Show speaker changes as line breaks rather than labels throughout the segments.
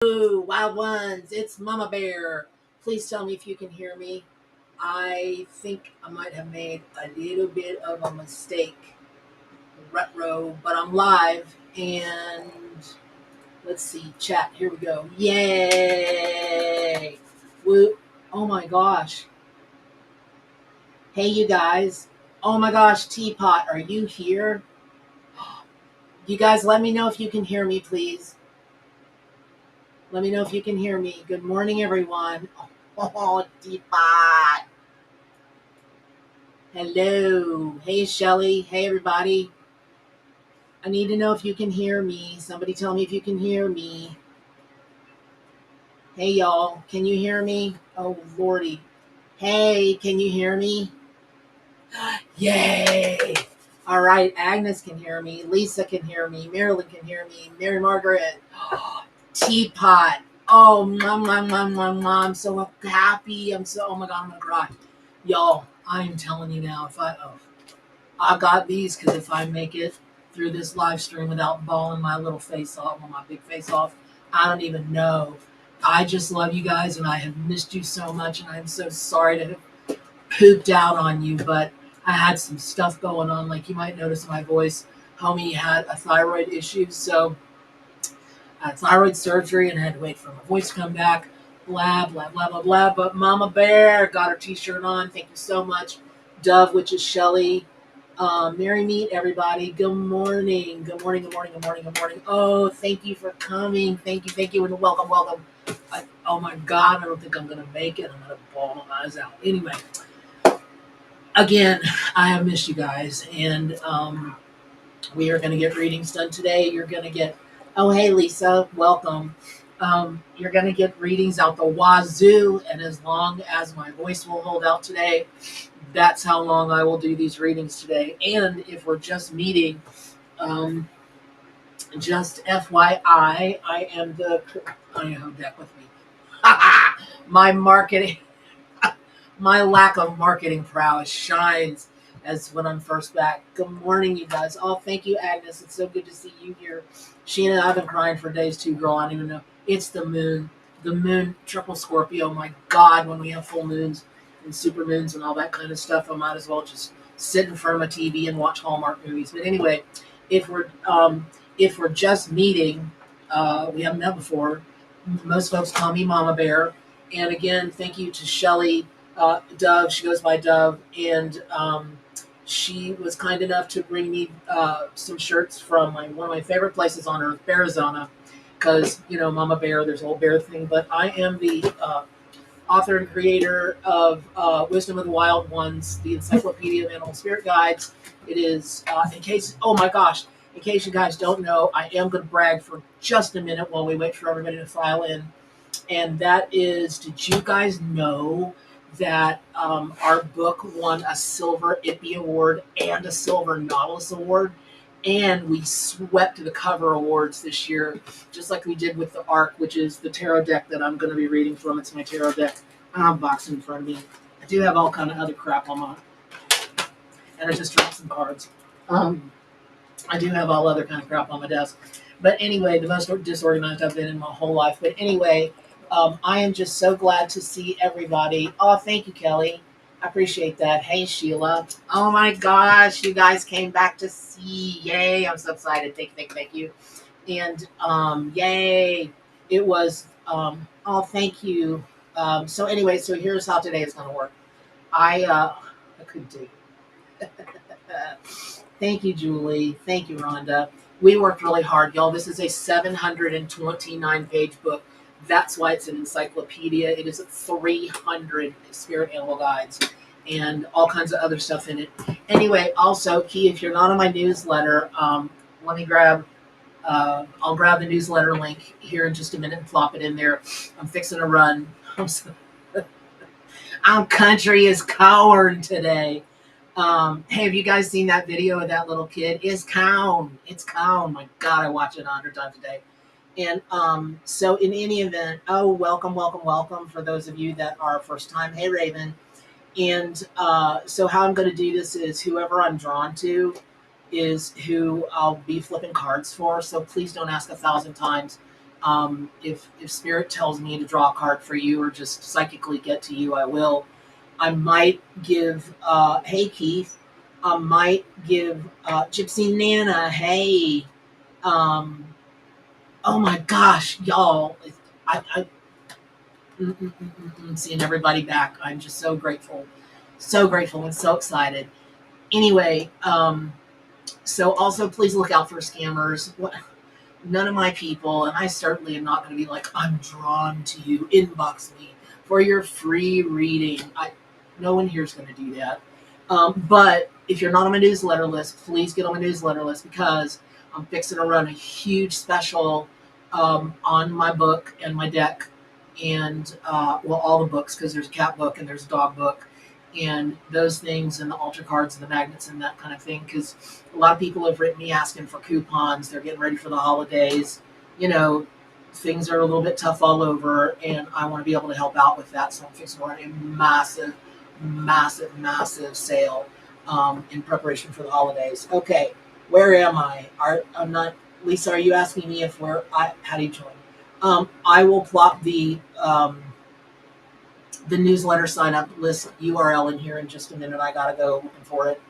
Ooh, wild ones, it's Mama Bear. Please tell me if you can hear me. I think I might have made a little bit of a mistake, retro, but I'm live and let's see, chat. Here we go. Yay! Woo! Oh my gosh. Hey, you guys. Oh my gosh, Teapot, are you here? You guys, let me know if you can hear me, please. Let me know if you can hear me. Good morning, everyone. Oh, Teapot. Hello. Hey, Shelly. Hey, everybody. I need to know if you can hear me. Somebody tell me if you can hear me. Hey, y'all. Can you hear me? Oh, Lordy. Hey, can you hear me? Yay. All right. Agnes can hear me. Lisa can hear me. Marilyn can hear me. Mary Margaret. Teapot. Oh, I'm so happy. Oh my God, I'm going to cry. Y'all, I am telling you now, I got these because if I make it through this live stream without balling my little face off, my big face off, I don't even know. I just love you guys and I have missed you so much and I'm so sorry to have pooped out on you, but I had some stuff going on. Like you might notice in my voice, homie had a thyroid issue, so I had thyroid surgery and I had to wait for my voice to come back. Blah, blah, blah, blah, blah. But Mama Bear got her t-shirt on. Thank you so much. Dove, which is Shelly. Merry meet, everybody. Good morning. Good morning, good morning, good morning, good morning. Oh, thank you for coming. Thank you, and welcome, welcome. Oh my God, I don't think I'm going to make it. I'm going to bawl my eyes out. Anyway, again, I have missed you guys, and we are going to get readings done today. You're going to get, oh, hey, Lisa, welcome. You're going to get readings out the wazoo, and as long as my voice will hold out today, that's how long I will do these readings today. And if we're just meeting, just FYI, I am I have that with me. My marketing, my lack of marketing prowess shines as when I'm first back. Good morning, you guys. Oh, thank you, Agnes. It's so good to see you here. Sheena, I've been crying for days too, girl. I don't even know. It's the moon. The moon, triple Scorpio. My God, when we have full moons and super moons and all that kind of stuff, I might as well just sit in front of a TV and watch Hallmark movies. But anyway, if we're just meeting, we haven't met before. Most folks call me Mama Bear. And again, thank you to Shelly Dove. She goes by Dove, and she was kind enough to bring me some shirts from one of my favorite places on earth, Arizona, because Mama Bear. There's a whole bear thing, but I am the author and creator of Wisdom of the Wild Ones, the Encyclopedia of Animal Spirit Guides. It is oh my gosh, in case you guys don't know, I am going to brag for just a minute while we wait for everybody to file in. And that is, did you guys know that our book won a silver Ippy Award and a silver Nautilus Award? And we swept the cover awards this year, just like we did with the Ark, which is the tarot deck that I'm going to be reading from. It's my tarot deck. I have a box in front of me. I do have all kind of other crap on my, and I just dropped some cards. I do have all other kind of crap on my desk. But anyway, the most disorganized I've been in my whole life. But anyway, I am just so glad to see everybody. Oh, thank you, Kelly. I appreciate that. Hey, Sheila. Oh my gosh, you guys came back to see. Yay, I'm so excited. Thank you. And yay, it was, oh, thank you. So anyway, so here's how today is going to work. I couldn't do it. Thank you, Julie. Thank you, Rhonda. We worked really hard, y'all. This is a 729-page book. That's why it's an encyclopedia. It is 300 spirit animal guides and all kinds of other stuff in it. Anyway, also, Key, if you're not on my newsletter, let me grab, I'll grab the newsletter link here in just a minute and flop it in there. I'm fixing to run. I'm country as corn today. Hey, have you guys seen that video of that little kid? It's Cown. My God, I watch it 100 times a day. And so in any event, welcome for those of you that are first time. Hey, Raven. And so how I'm going to do this is whoever I'm drawn to is who I'll be flipping cards for. So please don't ask 1,000 times If Spirit tells me to draw a card for you or just psychically get to you, I will. I might give, hey Keith, I might give Gypsy Nana, hey, um, oh my gosh, y'all, I seeing everybody back. I'm just so grateful and so excited. Anyway, so also please look out for scammers. None of my people, and I certainly am not going to be like, I'm drawn to you, inbox me for your free reading. No one here is going to do that. But if you're not on my newsletter list, please get on my newsletter list because I'm fixing to run a huge special on my book and my deck, and well, all the books because there's a cat book and there's a dog book, and those things and the altar cards and the magnets and that kind of thing. Because a lot of people have written me asking for coupons. They're getting ready for the holidays. You know, things are a little bit tough all over, and I want to be able to help out with that. So I'm fixing to run a massive, massive, massive sale in preparation for the holidays. Okay, where am I? I'm not. Lisa, are you asking me if how do you join? I will plop the newsletter sign up list URL in here in just a minute. I gotta go looking for it.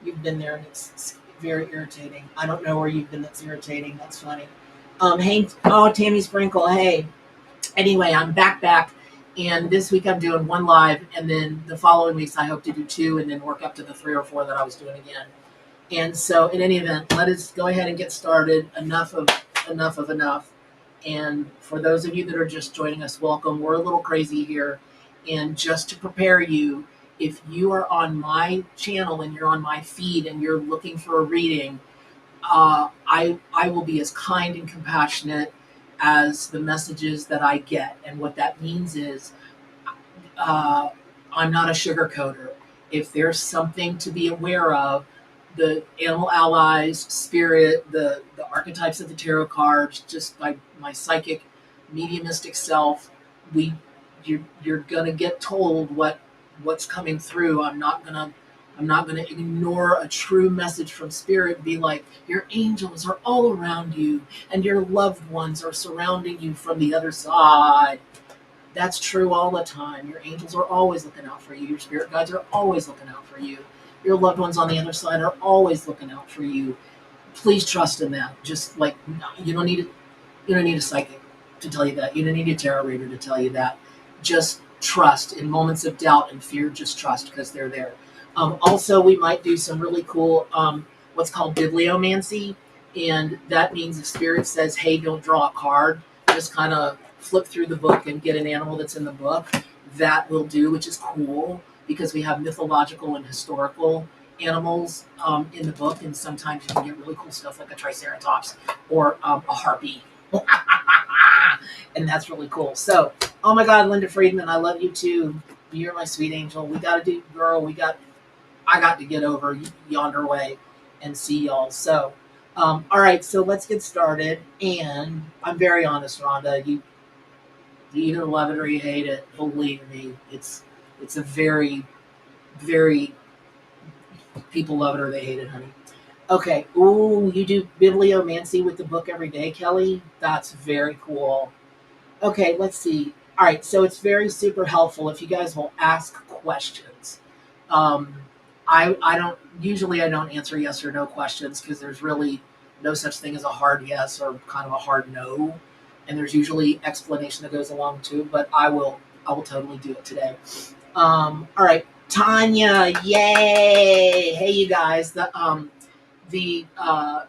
You've been there and it's very irritating. I don't know where you've been that's irritating. That's funny. Hey, Tammy Sprinkle, hey. Anyway, I'm back. And this week I'm doing one live, and then the following weeks I hope to do two and then work up to the 3 or 4 that I was doing again. And so in any event, let us go ahead and get started. Enough. And for those of you that are just joining us, welcome. We're a little crazy here. And just to prepare you, if you are on my channel and you're on my feed and you're looking for a reading, I will be as kind and compassionate as the messages that I get. And what that means is I'm not a sugarcoater. If there's something to be aware of, the animal allies, spirit, the archetypes of the tarot cards, just by my psychic, mediumistic self, you're gonna get told what's coming through. I'm not gonna ignore a true message from spirit and be like, your angels are all around you and your loved ones are surrounding you from the other side. That's true all the time. Your angels are always looking out for you. Your spirit guides are always looking out for you. Your loved ones on the other side are always looking out for you. Please trust in that. Just like you don't need a psychic to tell you that. You don't need a tarot reader to tell you that. Just trust in moments of doubt and fear. Just trust because they're there. Also, we might do some really cool what's called bibliomancy, and that means if spirit says, "Hey, don't draw a card," just kind of flip through the book and get an animal that's in the book. That will do, which is cool because we have mythological and historical animals in the book, and sometimes you can get really cool stuff like a triceratops or a harpy. And that's really cool. So, oh my God, Linda Friedman, I love you too. You're my sweet angel. We got to do, girl, I got to get over yonder way and see y'all. So, all right, so let's get started. And I'm very honest, Rhonda. You either love it or you hate it. Believe me, it's a very, very, people love it or they hate it, honey. Okay. Ooh, you do bibliomancy with the book every day, Kelly? That's very cool. Okay, let's see. All right, so it's very super helpful if you guys will ask questions. I don't answer yes or no questions because there's really no such thing as a hard yes or kind of a hard no, and there's usually explanation that goes along too. But I will totally do it today. All right, Tanya, yay! Hey, you guys, the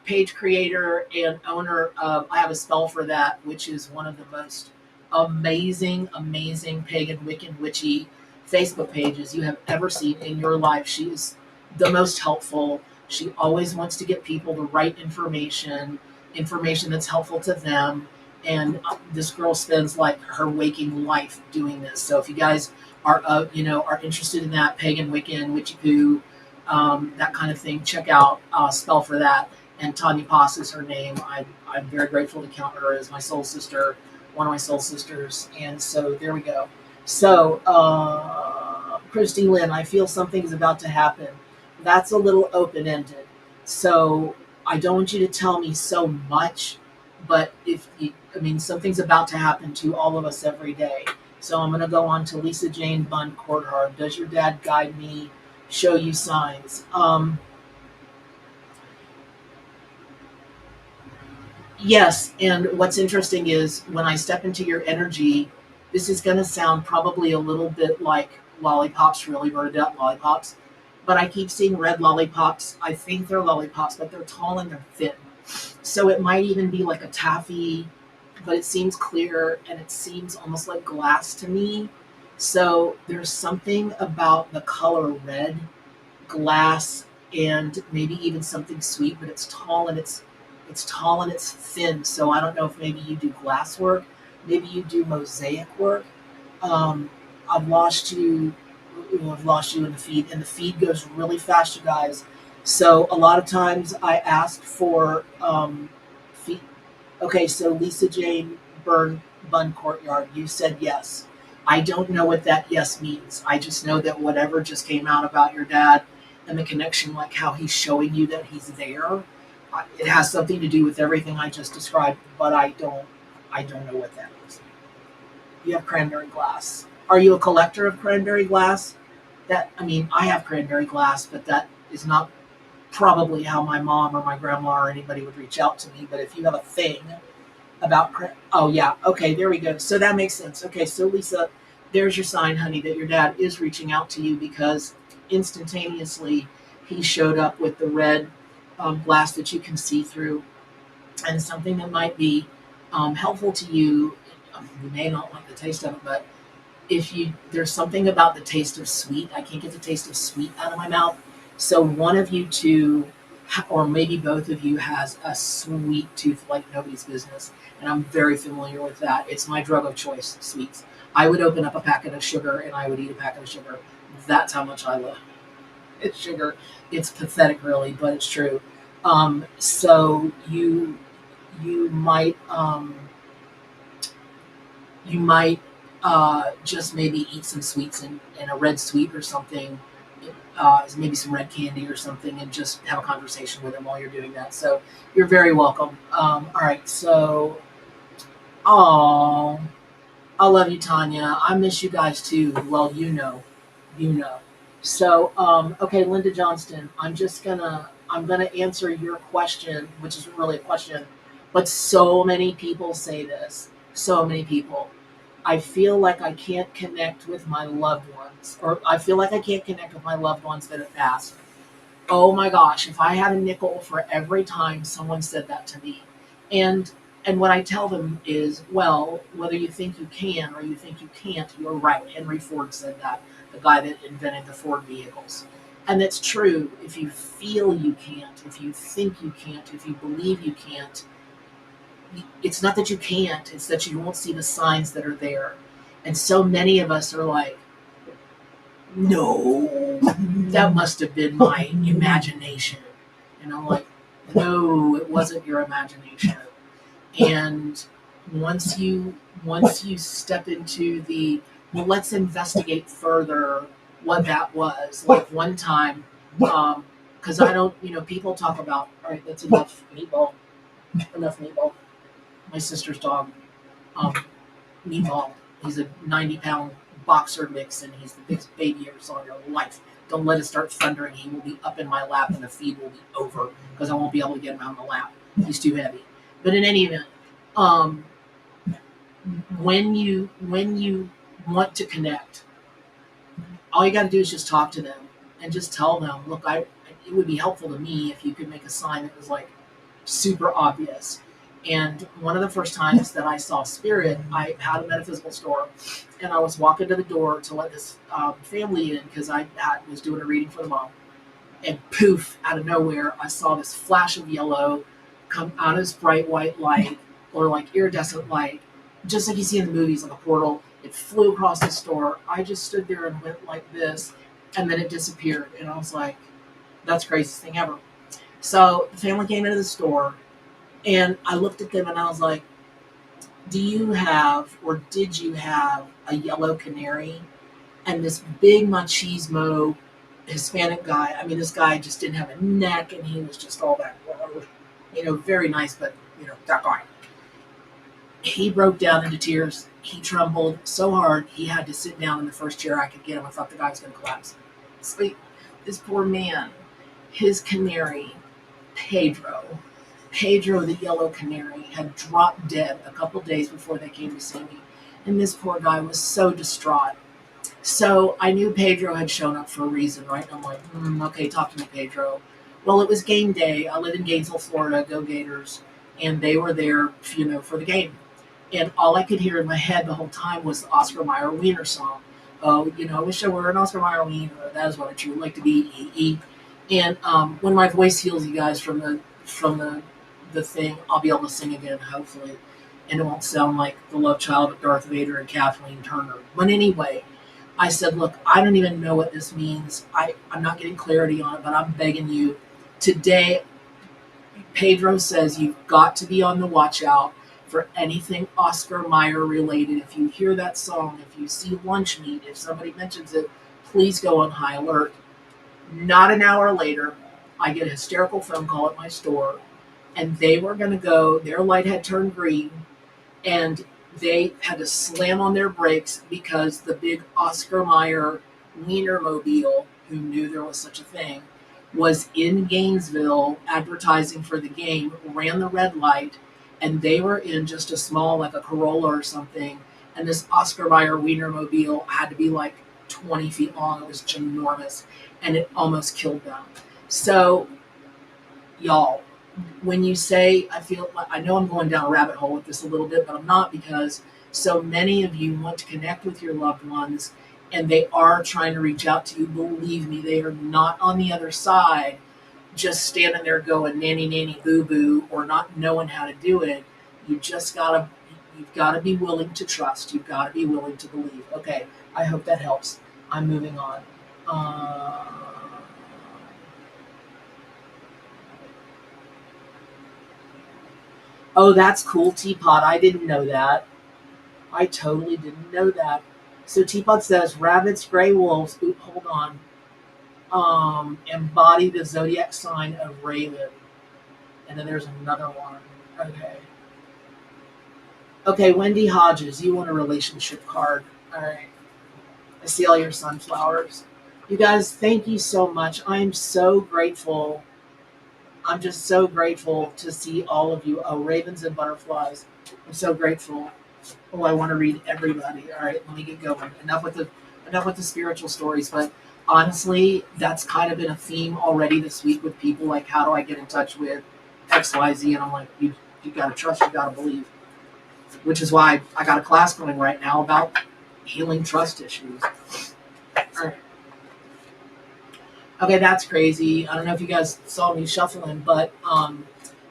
page creator and owner of I Have a Spell for That, which is one of the most amazing pagan Wiccan witchy Facebook pages you have ever seen in your life. She is the most helpful. She always wants to get people the right information that's helpful to them. And this girl spends like her waking life doing this. So if you guys are interested in that pagan Wiccan witchy poo, that kind of thing, check out Spell for That. And Tanya Pass is her name. I'm very grateful to count her as my soul sister, one of my soul sisters. And so there we go. So Christine Lynn, I feel something is about to happen. That's a little open-ended. So I don't want you to tell me so much, But if you, I mean, something's about to happen to all of us every day. So I'm going to go on to Lisa Jane Bunn Courthard. Does your dad guide me, show you signs? Yes, and what's interesting is when I step into your energy, this is going to sound probably a little bit like lollipops, really Bernadette lollipops, but I keep seeing red lollipops. I think they're lollipops, but they're tall and they're thin. So it might even be like a taffy, but it seems clear and it seems almost like glass to me. So there's something about the color red, glass, and maybe even something sweet, but it's tall and it's thin. So I don't know if maybe you do glass work, maybe you do mosaic work. Um, I've lost you. I've lost you in the feed, and the feed goes really fast, you guys. So a lot of times I ask for feed. Okay, so Lisa Jane Bun Courtyard, you said yes. I don't know what that yes means. I just know that whatever just came out about your dad and the connection, like how he's showing you that he's there, it has something to do with everything I just described. But I don't know what that is. You have cranberry glass. Are you a collector of cranberry glass? That I mean, I have cranberry glass, but that is not probably how my mom or my grandma or anybody would reach out to me. But if you have a thing about oh yeah, okay, there we go. So that makes sense. Okay, so Lisa, there's your sign, honey, that your dad is reaching out to you because instantaneously he showed up with the red glass that you can see through, and something that might be helpful to you. You may not like the taste of it, but if you there's something about the taste of sweet. I can't get the taste of sweet out of my mouth. So one of you two, or maybe both of you, has a sweet tooth like nobody's business, and I'm very familiar with that. It's my drug of choice, sweets. I would open up a packet of sugar and I would eat a packet of sugar. That's how much I love it's sugar. It's pathetic, really, but it's true. So you might you might just maybe eat some sweets and a red sweet or something, maybe some red candy or something, and just have a conversation with him while you're doing that. So you're very welcome. All right, so oh, I love you, Tanya. I miss you guys too. Well, you know. So okay, Linda Johnston, I'm gonna answer your question, which is really a question, but so many people say this. So many people. I feel like I can't connect with my loved ones, or I feel like I can't connect with my loved ones that have passed. Oh my gosh, if I had a nickel for every time someone said that to me. And and what I tell them is, well, whether you think you can or you think you can't, you're right. Henry Ford said that, the guy that invented the Ford vehicles. And that's true. If you feel you can't, if you think you can't, if you believe you can't, it's not that you can't, it's that you won't see the signs that are there. And so many of us are like, no, that must have been my imagination. And I'm like, no, it wasn't your imagination. And once you step into the, well, let's investigate further what that was. Like one time, because I don't, people talk about, all right, that's enough meatball. My sister's dog, um, Meatball. He's a 90-pound boxer mix, and he's the biggest baby you ever saw in your life. Don't let it start thundering. He will be up in my lap, and the feed will be over because I won't be able to get him out of the lap. He's too heavy. But in any event, um, when you want to connect, all you got to do is just talk to them and just tell them, look, it would be helpful to me if you could make a sign that was like super obvious. And one of the first times that I saw spirit, I had a metaphysical store, and I was walking to the door to let this family in because was doing a reading for the mom. And poof, out of nowhere, I saw this flash of yellow come out of this bright white light, or like iridescent light, just like you see in the movies, like a portal. It flew across the store. I just stood there and went like this, and then it disappeared. And I was like, that's the craziest thing ever. So the family came into the store, and I looked at them and I was like, do you have, or did you have, a yellow canary? And this big machismo Hispanic guy, I mean, this guy just didn't have a neck, and he was just all that, very nice, but, that guy. He broke down into tears. He trembled so hard he had to sit down in the first chair I could get him. I thought the guy was going to collapse. So this poor man, his canary, Pedro, Pedro the yellow canary, had dropped dead a couple days before they came to see me. And this poor guy was so distraught. So I knew Pedro had shown up for a reason, right? I'm like, okay, talk to me, Pedro. Well, it was game day. I live in Gainesville, Florida, go Gators. And they were there, for the game. And all I could hear in my head the whole time was the Oscar Mayer Wiener song. Oh, I wish I were an Oscar Mayer Wiener. That is what I truly like to be. And when my voice heals, you guys, from the thing, I'll be able to sing again, hopefully, and it won't sound like the love child of Darth Vader and Kathleen Turner. But anyway, I said, look, I don't even know what this means. I'm not getting clarity on it, but I'm begging you. Today, Pedro says you've got to be on the watch out for anything Oscar Mayer related. If you hear that song, if you see lunch meat, if somebody mentions it, please go on high alert. Not an hour later, I get a hysterical phone call at my store, and they were going to go, their light had turned green, and they had to slam on their brakes because the big Oscar Mayer Wienermobile, who knew there was such a thing, was in Gainesville advertising for the game, ran the red light, and they were in just a small, like a Corolla or something, and this Oscar Mayer Wienermobile had to be like 20 feet long. It was ginormous, and it almost killed them. So, y'all, when you say, I know I'm going down a rabbit hole with this a little bit, but I'm not, because so many of you want to connect with your loved ones, and they are trying to reach out to you. Believe me, they are not on the other side just standing there going nanny nanny boo boo or not knowing how to do it. You've got to be willing to trust. You've got to be willing to believe. Okay, I hope that helps. I'm moving on. Oh, that's cool, Teapot. I didn't know that. I totally didn't know that. So Teapot says rabbits, gray wolves. Oop, hold on. Embody the zodiac sign of Raven. And then there's another one. Okay. Okay, Wendy Hodges, you want a relationship card. All right. I see all your sunflowers. You guys, thank you so much. I'm so grateful. I'm just so grateful to see all of you. Oh, ravens and butterflies. I'm so grateful. Oh, I want to read everybody. All right, let me get going. Enough with the spiritual stories, but honestly, that's kind of been a theme already this week with people. Like, how do I get in touch with XYZ? And I'm like, you gotta trust, you gotta believe. Which is why I got a class going right now about healing trust issues. All right. Okay, that's crazy. I don't know if you guys saw me shuffling, but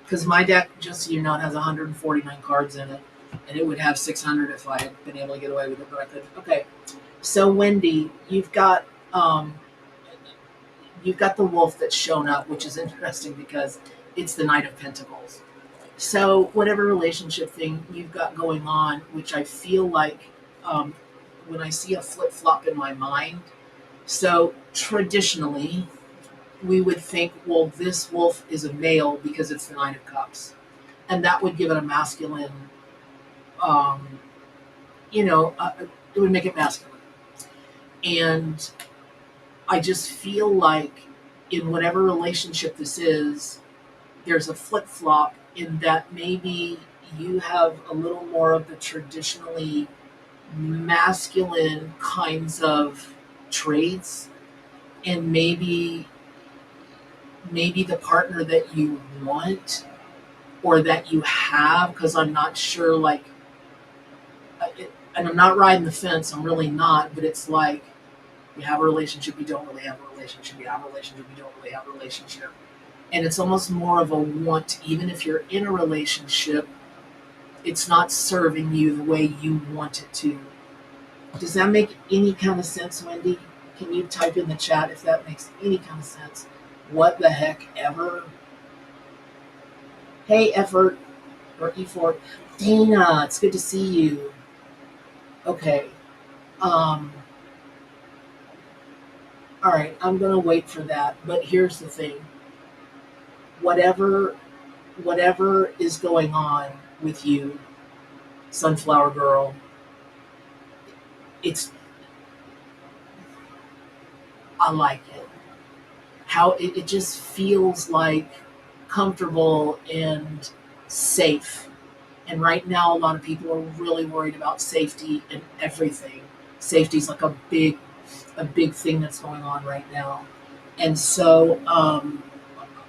because my deck, just so you know, it has 149 cards in it, and it would have 600 if I had been able to get away with it, but I couldn't. Okay, so Wendy, you've got the wolf that's shown up, which is interesting because it's the Knight of Pentacles. So whatever relationship thing you've got going on, which I feel like when I see a flip flop in my mind. So traditionally, we would think, well, this wolf is a male because it's the Nine of Cups, and that would give it a masculine. Um, it would make it masculine. And I just feel like in whatever relationship this is, there's a flip flop in that maybe you have a little more of the traditionally masculine kinds of traits, and maybe the partner that you want or that you have, because I'm not sure, like, and I'm not riding the fence, I'm really not, but it's like you have a relationship, you don't really have a relationship, you have a relationship, you don't really have a relationship. And it's almost more of a want, even if you're in a relationship, it's not serving you the way you want it to. Does that make any kind of sense, Wendy? Can you type in the chat if that makes any kind of sense? What the heck ever? Hey, Effort, or E4. Dana, it's good to see you. Okay. All right, I'm going to wait for that. But here's the thing. Whatever is going on with you, Sunflower Girl. It's I like it. How it just feels like comfortable and safe. And right now, a lot of people are really worried about safety and everything. Safety is like a big thing that's going on right now. And so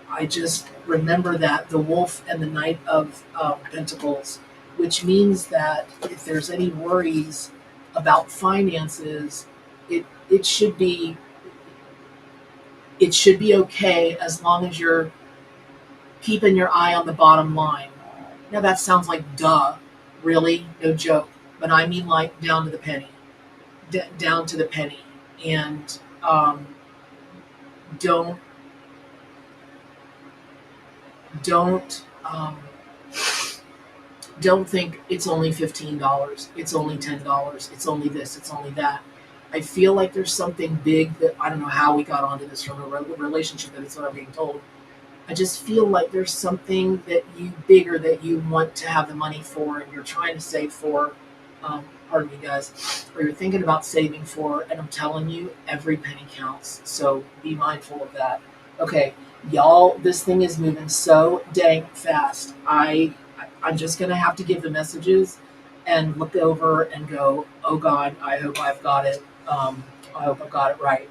I just remember that the Wolf and the Knight of Pentacles, which means that if there's any worries about finances, it should be okay as long as you're keeping your eye on the bottom line. Now that sounds like duh, really, no joke, but I mean like down to the penny, down to the penny, and don't don't don't think it's only $15, it's only $10, it's only this, it's only that. I feel like there's something big that I don't know how we got onto this from a relationship, that it's what I'm being told. I just feel like there's something that you bigger that you want to have the money for, and you're trying to save for. Pardon me, guys, or you're thinking about saving for, and I'm telling you, every penny counts. So be mindful of that. Okay, y'all, this thing is moving so dang fast. I'm just gonna have to give the messages and look over and go, oh God, I hope I've got it. I hope I got it right.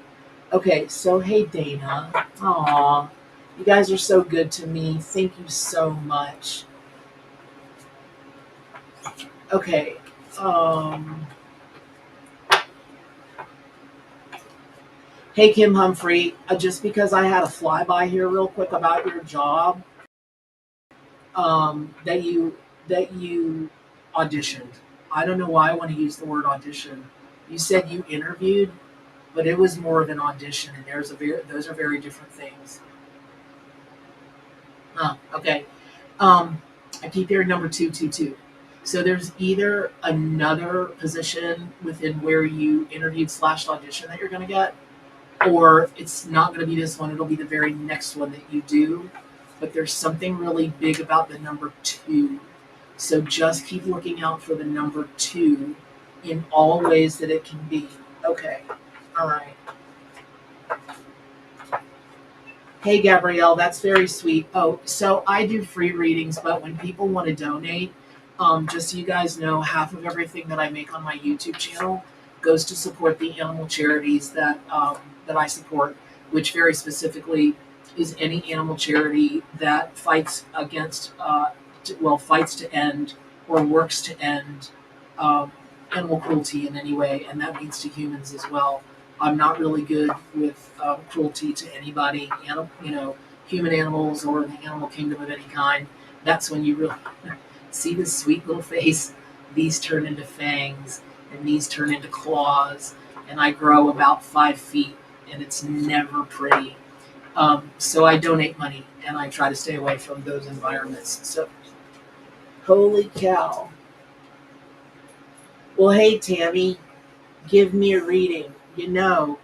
Okay, so hey Dana, aw. You guys are so good to me. Thank you so much. Okay. Hey, Kim Humphrey. Just because I had a flyby here real quick about your job, that you auditioned. I don't know why I want to use the word audition. You said you interviewed, but it was more of an audition, and those are very different things. Okay. I keep hearing number 222. So there's either another position within where you interviewed slash audition that you're going to get, or it's not going to be this one. It'll be the very next one that you do. But there's something really big about the number 2. So just keep looking out for the number 2 in all ways that it can be. Okay. All right. Hey, Gabrielle, that's very sweet. Oh, so I do free readings, but when people want to donate, just so you guys know, half of everything that I make on my YouTube channel goes to support the animal charities that I support, which very specifically is any animal charity that fights against, fights to end or works to end animal cruelty in any way, and that means to humans as well. I'm not really good with cruelty to anybody, human animals or the animal kingdom of any kind. That's when you really see this sweet little face. These turn into fangs, and these turn into claws, and I grow about 5 feet, and it's never pretty. So I donate money, and I try to stay away from those environments. So, holy cow. Well, hey, Tammy, give me a reading.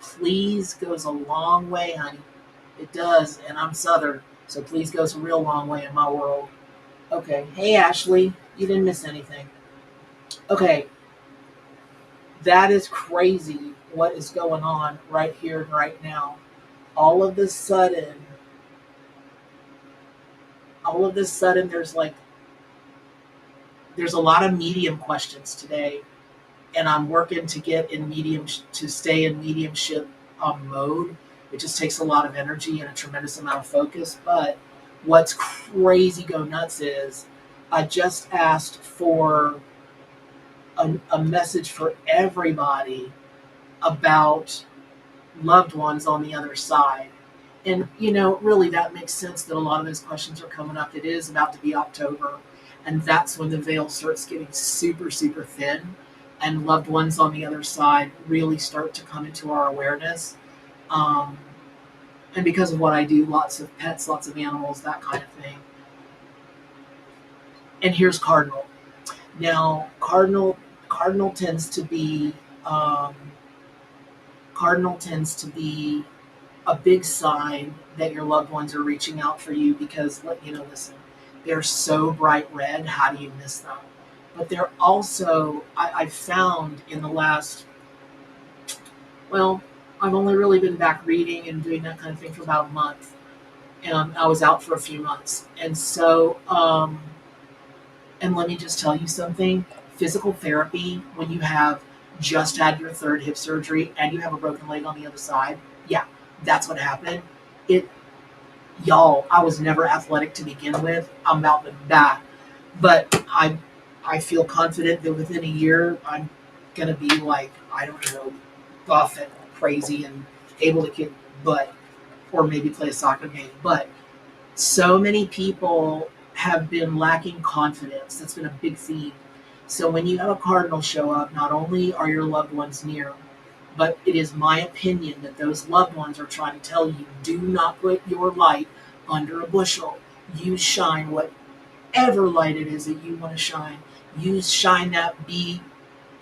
Please goes a long way, honey. It does, and I'm Southern, so please goes a real long way in my world. Okay, hey, Ashley, you didn't miss anything. Okay, that is crazy what is going on right here and right now. All of a sudden, there's a lot of medium questions today, and I'm working to get in to stay in mediumship mode. It just takes a lot of energy and a tremendous amount of focus. But what's crazy go nuts is I just asked for a message for everybody about loved ones on the other side. And, really that makes sense that a lot of those questions are coming up. It is about to be October, and that's when the veil starts getting super, super thin, and loved ones on the other side really start to come into our awareness. And because of what I do, lots of pets, lots of animals, that kind of thing. And here's Cardinal. Now, Cardinal tends to be a big sign that your loved ones are reaching out for you, because listen, they're so bright red. How do you miss them? But they're also, I've found in the last, well, I've only really been back reading and doing that kind of thing for about a month. And I was out for a few months. And so, and let me just tell you something, physical therapy, when you have just had your third hip surgery and you have a broken leg on the other side, yeah, that's what happened. It, y'all, I was never athletic to begin with. I'm about to die. But I feel confident that within a year, I'm going to be like, I don't know, buff and crazy and able to kick butt or maybe play a soccer game. But so many people have been lacking confidence. That's been a big theme. So when you have a cardinal show up, not only are your loved ones near, but it is my opinion that those loved ones are trying to tell you, do not put your light under a bushel. You shine whatever light it is that you want to shine. You shine that, be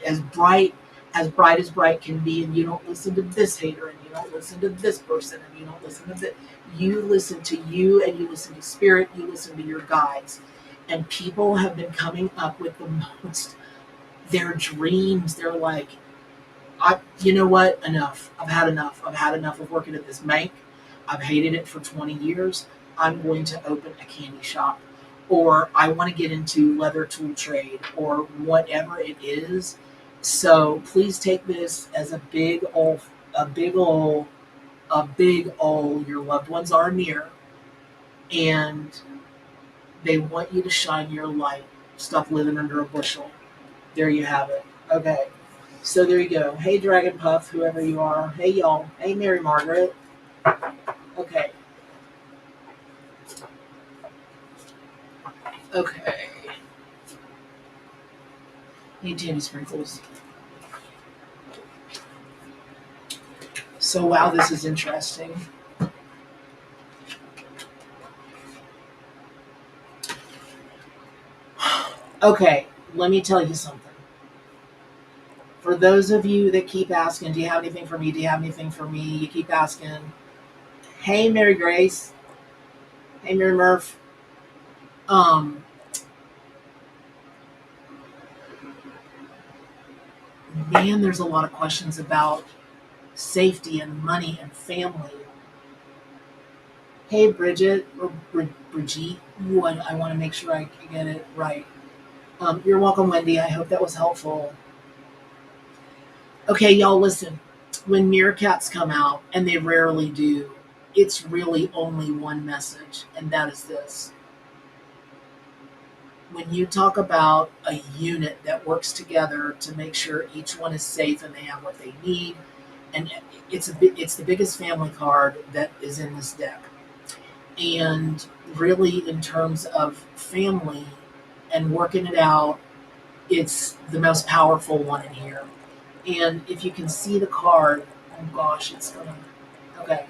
as bright as bright can be, and you don't listen to this hater, and you don't listen to this person, and you don't listen to this. You listen to you, and you listen to spirit, you listen to your guides. And people have been coming up with the most, their dreams. They're like, you know what? Enough. I've had enough. I've had enough of working at this bank. I've hated it for 20 years. I'm going to open a candy shop. Or I want to get into leather tool trade or whatever it is. So please take this as a big ol' your loved ones are near and they want you to shine your light. Stop living under a bushel. There you have it. Okay. So there you go. Hey, Dragon Puff, whoever you are. Hey, y'all. Hey, Mary Margaret. Okay. Okay. Hey, Tandy Sprinkles. So, wow, this is interesting. Okay, let me tell you something. For those of you that keep asking, do you have anything for me? Do you have anything for me? You keep asking. Hey, Mary Grace. Hey, Mary Murph. Um, Man, there's a lot of questions about safety and money and family. Hey, Bridget or Brigitte. Ooh, I want to make sure I get it right. You're welcome, Wendy. I hope that was helpful. Okay, y'all, listen. When meerkats come out, and they rarely do, it's really only one message, and that is this. When you talk about a unit that works together to make sure each one is safe and they have what they need, and it's the biggest family card that is in this deck. And really, in terms of family and working it out, it's the most powerful one in here. And if you can see the card, oh gosh, it's gonna. Okay.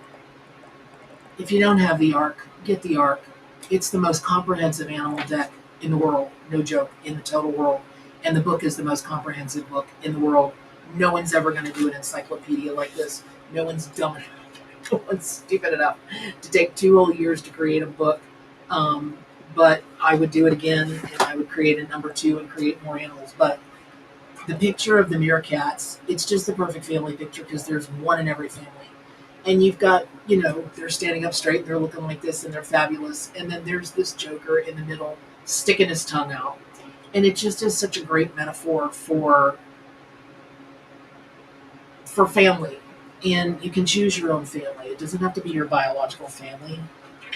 If you don't have the Ark, get the Ark. It's the most comprehensive animal deck in the world. No joke, in the total world. And the book is the most comprehensive book in the world. No one's ever going to do an encyclopedia like this. No one's dumb enough. No one's stupid enough to take 2 whole years to create a book. But I would do it again, and I would create a number two and create more animals. But the picture of the meerkats, it's just the perfect family picture because there's one in every family. And you've got, they're standing up straight, they're looking like this, and they're fabulous. And then there's this joker in the middle sticking his tongue out. And it just is such a great metaphor for family. And you can choose your own family. It doesn't have to be your biological family.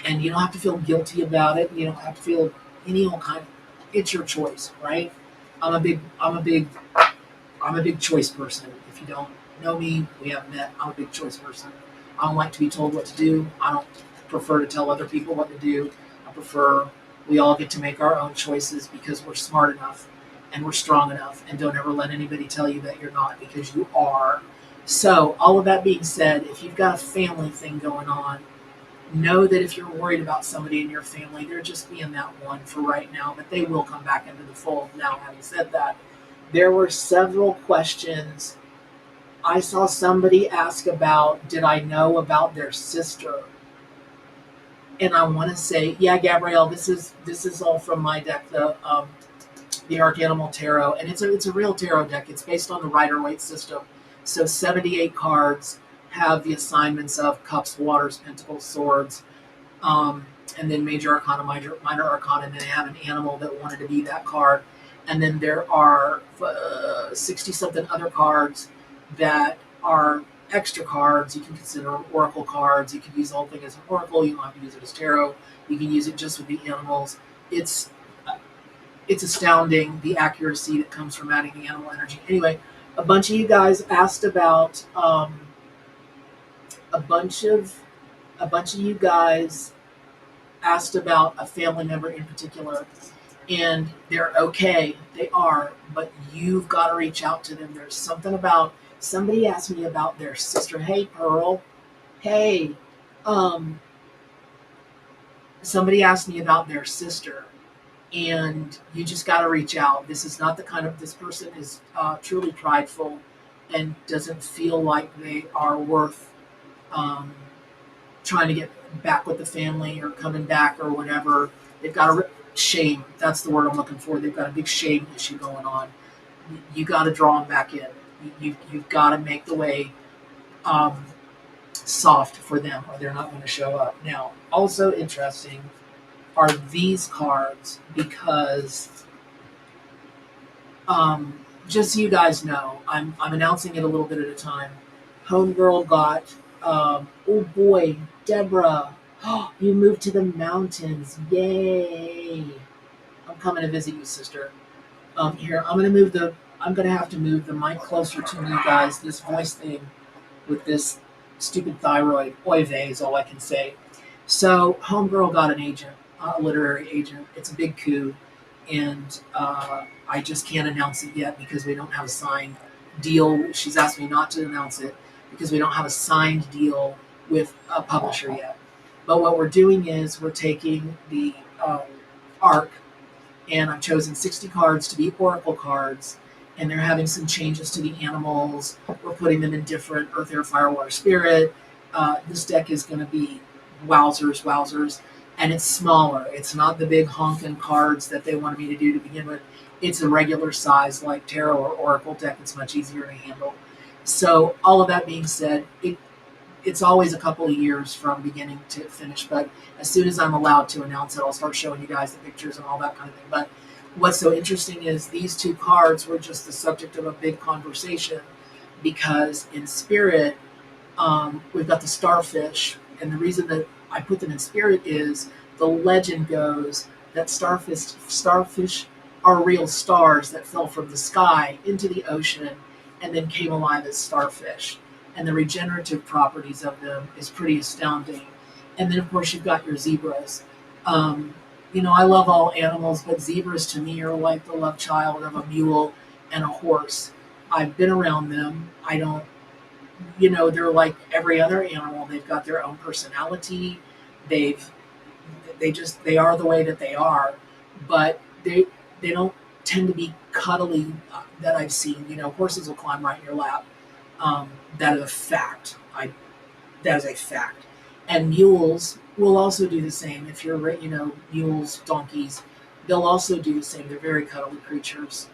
And you don't have to feel guilty about it. You don't have to feel any old kind. It's your choice, right? I'm a big choice person. If you don't know me, we haven't met. I'm a big choice person. I don't like to be told what to do. I don't prefer to tell other people what to do. I prefer we all get to make our own choices because we're smart enough and we're strong enough. And don't ever let anybody tell you that you're not, because you are. So, all of that being said, if you've got a family thing going on, know that if you're worried about somebody in your family, they're just being that one for right now, but they will come back into the fold. Now, having said that, there were several questions. I saw somebody ask about, did I know about their sister? And I want to say, yeah, Gabrielle, this is all from my deck. the Arcanimal Tarot, and it's a real tarot deck. It's based on the Rider-Waite system. So 78 cards have the assignments of cups, waters, pentacles, swords, and then major arcana, minor arcana, and then they have an animal that wanted to be that card. And then there are 60 something other cards that are extra cards. You can consider oracle cards. You can use the whole thing as an oracle. You don't have to use it as tarot. You can use it just with the animals. It's astounding the accuracy that comes from adding the animal energy. Anyway, a bunch of you guys asked about a bunch of you guys asked about a family member in particular, and they're okay. They are, but you've got to reach out to them. There's something about somebody asked me about their sister. Hey, Pearl. Hey, somebody asked me about their sister, and you just got to reach out. This is not the kind of, this person is truly prideful and doesn't feel like they are worth trying to get back with the family or coming back or whatever. They've got a shame. That's the word I'm looking for. They've got a big shame issue going on. You got to draw them back in. You've got to make the way soft for them, or they're not going to show up. Now, also interesting are these cards, because just so you guys know, I'm announcing it a little bit at a time. Homegirl got, oh boy, Deborah, you moved to the mountains. Yay. I'm coming to visit you, sister. Here, I'm going to have to move the mic closer to you guys. This voice thing with this stupid thyroid. Oy vey is all I can say. So, homegirl got an agent, a literary agent. It's a big coup, and I just can't announce it yet because we don't have a signed deal. She's asked me not to announce it because we don't have a signed deal with a publisher yet. But what we're doing is we're taking the arc, and I've chosen 60 cards to be oracle cards, and they're having some changes to the animals. We're putting them in different earth, air, fire, water, spirit. This deck is going to be wowzers, and it's smaller. It's not the big honking cards that they wanted me to do to begin with. It's a regular size like tarot or oracle deck. It's much easier to handle. So all of that being said, it's always a couple of years from beginning to finish, but as soon as I'm allowed to announce it, I'll start showing you guys the pictures and all that kind of thing. But what's so interesting is these two cards were just the subject of a big conversation, because in spirit, we've got the starfish, and the reason that I put them in spirit is the legend goes that starfish are real stars that fell from the sky into the ocean and then came alive as starfish. And the regenerative properties of them is pretty astounding. And then, of course, you've got your zebras. I love all animals, but zebras to me are like the love child of a mule and a horse. I've been around them. I don't, they're like every other animal. They've got their own personality. They are the way that they are, but they don't tend to be cuddly that I've seen. Horses will climb right in your lap. That is a fact. That is a fact. And mules will also do the same. If you're, mules, donkeys, they'll also do the same. They're very cuddly creatures.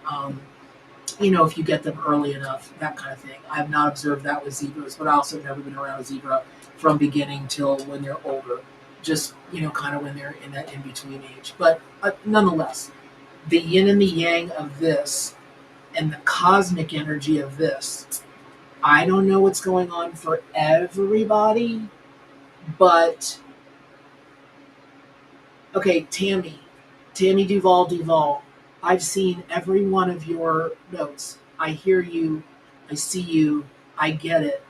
If you get them early enough, that kind of thing. I have not observed that with zebras, but I also have never been around a zebra from beginning till when they're older. Just, kind of when they're in that in-between age. But nonetheless, the yin and the yang of this and the cosmic energy of this, I don't know what's going on for everybody, but okay, Tammy Duval, I've seen every one of your notes. I hear you, I see you, I get it.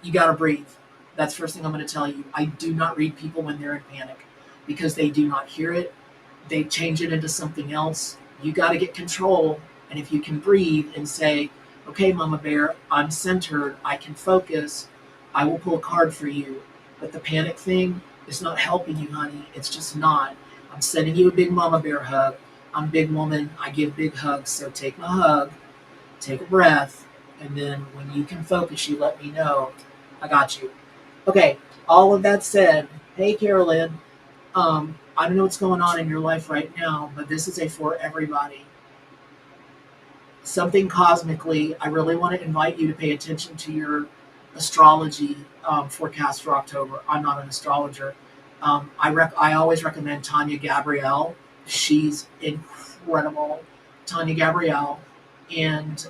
You gotta breathe. That's the first thing I'm going to tell you. I do not read people when they're in panic, because they do not hear it. They change it into something else. You got to get control, and if you can breathe and say, okay, Mama Bear, I'm centered, I can focus, I will pull a card for you. But the panic thing is not helping you, honey. It's just not. I'm sending you a big Mama Bear hug. I'm a big woman. I give big hugs. So take my hug, take a breath, and then when you can focus, you let me know. I got you. Okay, all of that said, hey, Carolyn, I don't know what's going on in your life right now, but this is a for everybody. Something cosmically, I really want to invite you to pay attention to your astrology forecast for October. I'm not an astrologer. I always recommend Tanya Gabrielle. She's incredible, Tanya Gabrielle, and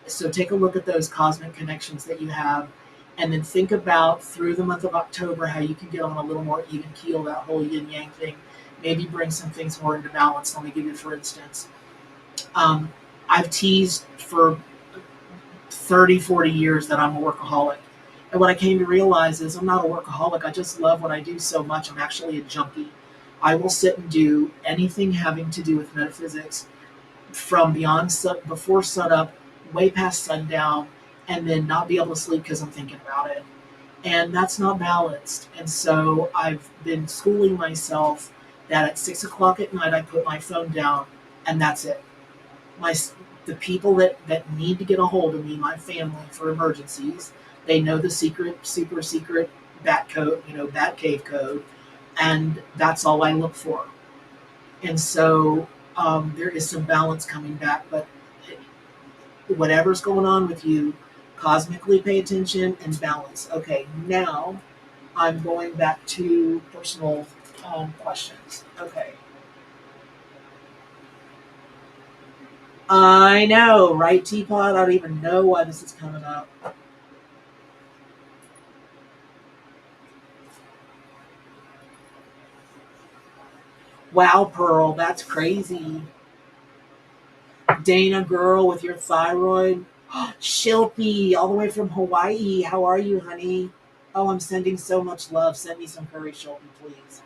so take a look at those cosmic connections that you have, and then think about through the month of October how you can get on a little more even keel. That whole yin yang thing, maybe bring some things more into balance. Let me give you, for instance. Um, I've teased for 30, 40 years that I'm a workaholic. And what I came to realize is I'm not a workaholic. I just love what I do so much. I'm actually a junkie. I will sit and do anything having to do with metaphysics from before sunup, way past sundown, and then not be able to sleep because I'm thinking about it. And that's not balanced. And so I've been schooling myself that at 6 o'clock at night I put my phone down, and that's it. My the people that need to get a hold of me, my family for emergencies, they know the secret, super secret bat code, bat cave code, and that's all I look for. And so there is some balance coming back, but whatever's going on with you, cosmically pay attention and balance. Okay, now I'm going back to personal questions. Okay. I know, right, Teapot? I don't even know why this is coming up. Wow, Pearl, that's crazy. Dana girl with your thyroid. Shilpy, all the way from Hawaii. How are you, honey? Oh, I'm sending so much love. Send me some curry, Shilpy, please.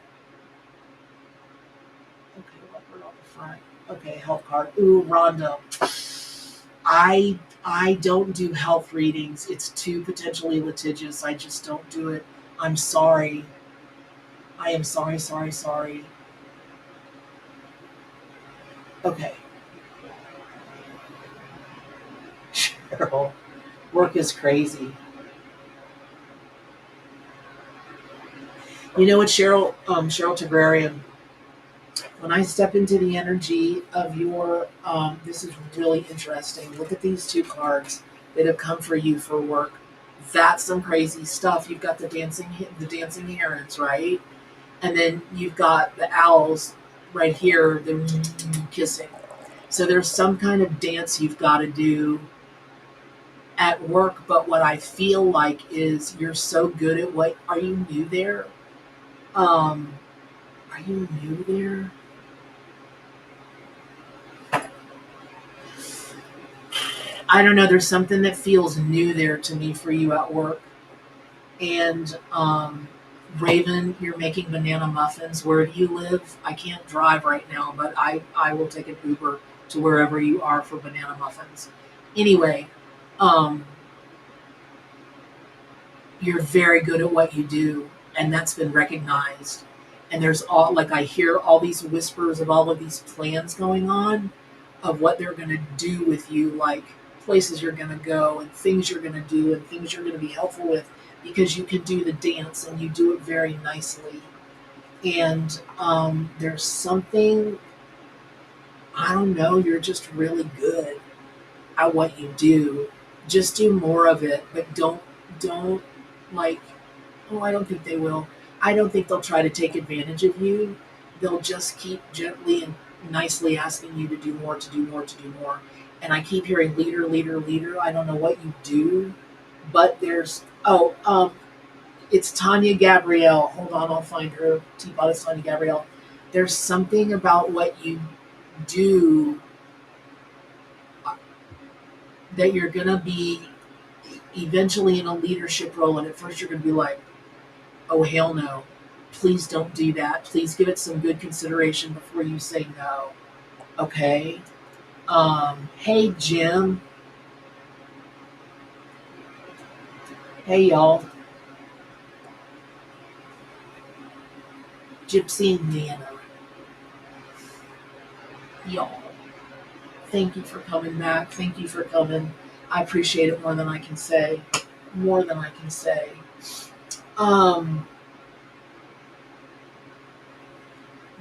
Okay, leopard on the front. Okay, health card. Ooh, Rhonda. I don't do health readings. It's too potentially litigious. I just don't do it. I'm sorry. I am sorry, sorry, sorry. Okay, Cheryl. Work is crazy. You know what, Cheryl Tigrarian, when I step into the energy of your, this is really interesting. Look at these two cards that have come for you for work. That's some crazy stuff. You've got the dancing herons, right? And then you've got the owls right here, the kissing. So there's some kind of dance you've got to do at work. But what I feel like is you're so good at what. Are you new there? Um, are you new there? I don't know. There's something that feels new there to me for you at work. And Raven, you're making banana muffins. Where do you live? I can't drive right now, but I will take an Uber to wherever you are for banana muffins. Anyway, um, you're very good at what you do, and that's been recognized. And there's all like I hear all these whispers of all of these plans going on of what they're going to do with you, like places you're going to go and things you're going to do and things you're going to be helpful with because you can do the dance and you do it very nicely. And there's something, I don't know, you're just really good at what you do. Just do more of it, but don't like, oh, I don't think they will. I don't think they'll try to take advantage of you. They'll just keep gently and nicely asking you to do more, to do more, to do more. And I keep hearing leader, leader, leader. I don't know what you do, but it's Tanya Gabrielle. Hold on, I'll find her. Teapot is Tanya Gabrielle. There's something about what you do that you're gonna be eventually in a leadership role, and at first you're gonna be like, oh, hell no. Please don't do that. Please give it some good consideration before you say no. Okay? Hey, Jim. Hey, y'all. Gypsy and Nana. Y'all. Thank you for coming back. Thank you for coming. I appreciate it more than I can say. More than I can say. Um,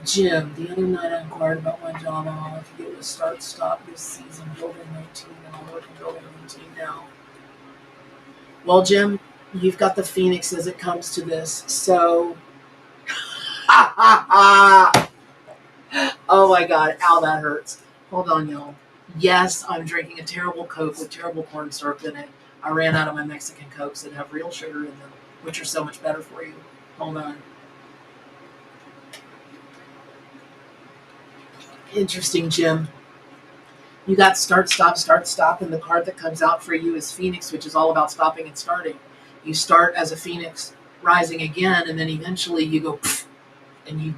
Jim, the other night I inquired about my job. I'll have to get a start stop this season, building 19, and I'll work in building 19 now. Well, Jim, you've got the Phoenix as it comes to this. So, ha ha ha! Oh my God, ow, that hurts. Hold on, y'all. Yes, I'm drinking a terrible Coke with terrible corn syrup in it. I ran out of my Mexican Cokes that have real sugar in them, which are so much better for you. Hold on. Interesting, Jim. You got start, stop, and the card that comes out for you is Phoenix, which is all about stopping and starting. You start as a Phoenix, rising again, and then eventually you go pff, and you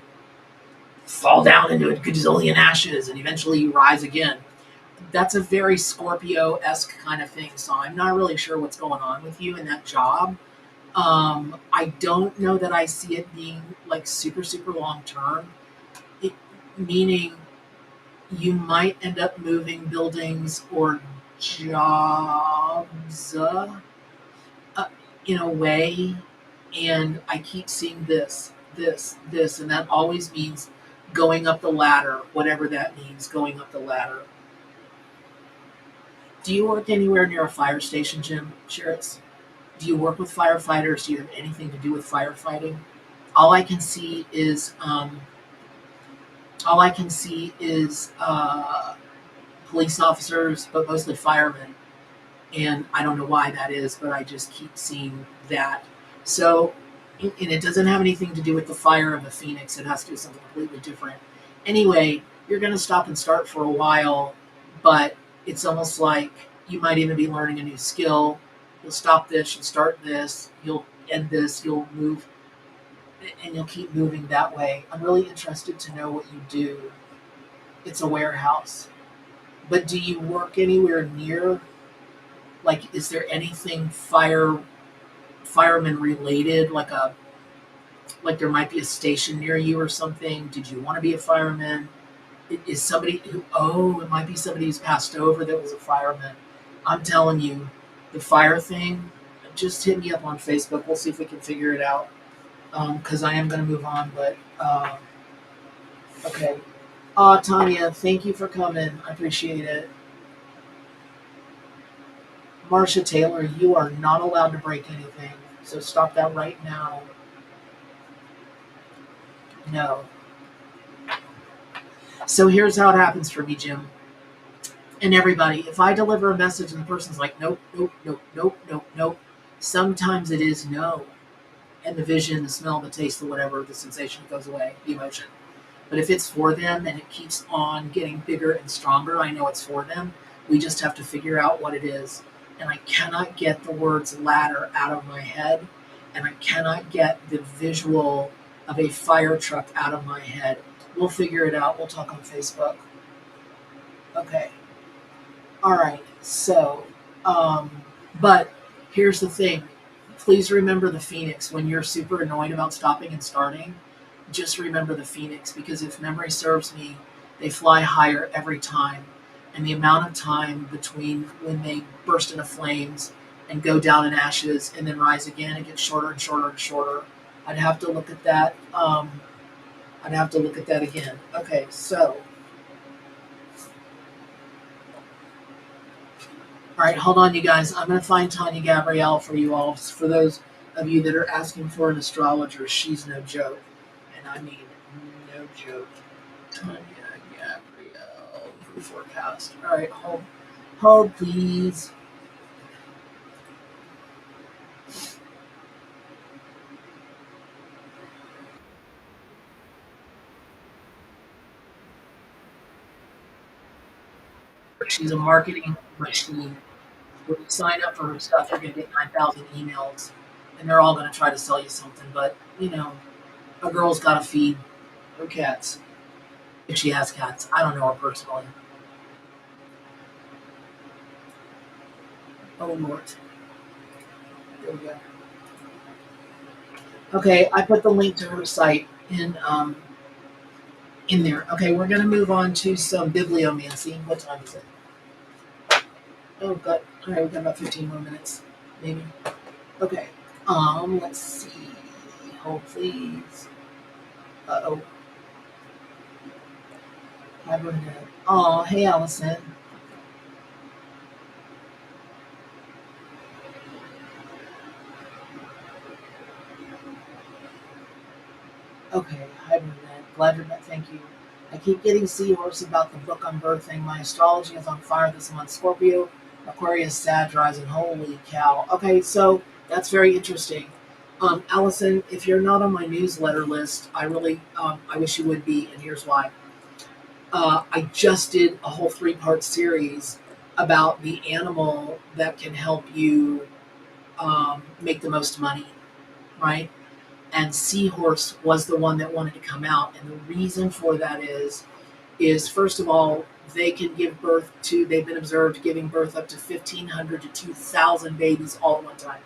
fall down into a gazillion ashes, and eventually you rise again. That's a very Scorpio-esque kind of thing. So I'm not really sure what's going on with you in that job. I don't know that I see it being like super, super long term. It, meaning you might end up moving buildings or jobs uh, in a way. And I keep seeing this, and that always means going up the ladder, whatever that means, going up the ladder. Do you work anywhere near a fire station, Jim Sheritz? Do you work with firefighters? Do you have anything to do with firefighting? All I can see is all I can see is police officers, but mostly firemen. And I don't know why that is, but I just keep seeing that. So, and it doesn't have anything to do with the fire of the Phoenix. It has to do with something completely different. Anyway, you're going to stop and start for a while, but it's almost like you might even be learning a new skill. You'll stop this, you'll start this, you'll end this, you'll move, and you'll keep moving that way. I'm really interested to know what you do. It's a warehouse. But do you work anywhere near? Like, is there anything fireman related? Like there might be a station near you or something. Did you want to be a fireman? Is somebody who? Oh, it might be somebody who's passed over that was a fireman. I'm telling you, the fire thing. Just hit me up on Facebook. We'll see if we can figure it out. Because I am going to move on. But okay. Tanya, thank you for coming. I appreciate it. Marcia Taylor, you are not allowed to break anything. So stop that right now. No. So here's how it happens for me, Jim. And everybody, if I deliver a message and the person's like, nope, nope, nope, nope, nope, nope, sometimes it is no. And the vision, the smell, the taste, the whatever, the sensation goes away, the emotion. But if it's for them and it keeps on getting bigger and stronger, I know it's for them. We just have to figure out what it is. And I cannot get the words ladder out of my head. And I cannot get the visual of a fire truck out of my head. We'll figure it out. We'll talk on Facebook. Okay. All right. So, but here's the thing. Please remember the Phoenix when you're super annoyed about stopping and starting. Just remember the Phoenix, because if memory serves me, they fly higher every time. And the amount of time between when they burst into flames and go down in ashes and then rise again, it gets shorter and shorter and shorter. I'd have to look at that. I'd have to look at that again. Okay, so. All right, hold on, you guys. I'm going to find Tanya Gabrielle for you all. For those of you that are asking for an astrologer, she's no joke. And I mean, no joke. Tanya Gabrielle forecast. All right, hold, please. She's a marketing machine. When you sign up for her stuff, you're going to get 9,000 emails, and they're all going to try to sell you something. But, a girl's got to feed her cats. If she has cats. I don't know her personally. Oh, Lord. There we go. Okay, I put the link to her site in there. Okay, we're going to move on to some bibliomancy. What time is it? Oh, God. All right, we've got about 15 more minutes, maybe. Okay. Let's see. Hold, please. Uh-oh. Hi, Bernadette. Oh, hey, Allison. Okay, hi, Bernadette. Glad you're back. Thank you. I keep getting seahorse about the book I'm birthing. My astrology is on fire this month. Scorpio, Aquarius, Sag rising. Holy cow. Okay, so that's very interesting. Allison, if you're not on my newsletter list, I wish you would be, and here's why. I just did a whole three-part series about the animal that can help you make the most money, right? And seahorse was the one that wanted to come out, and the reason for that is first of all, they can give birth to. They've been observed giving birth up to 1,500 to 2,000 babies all at one time.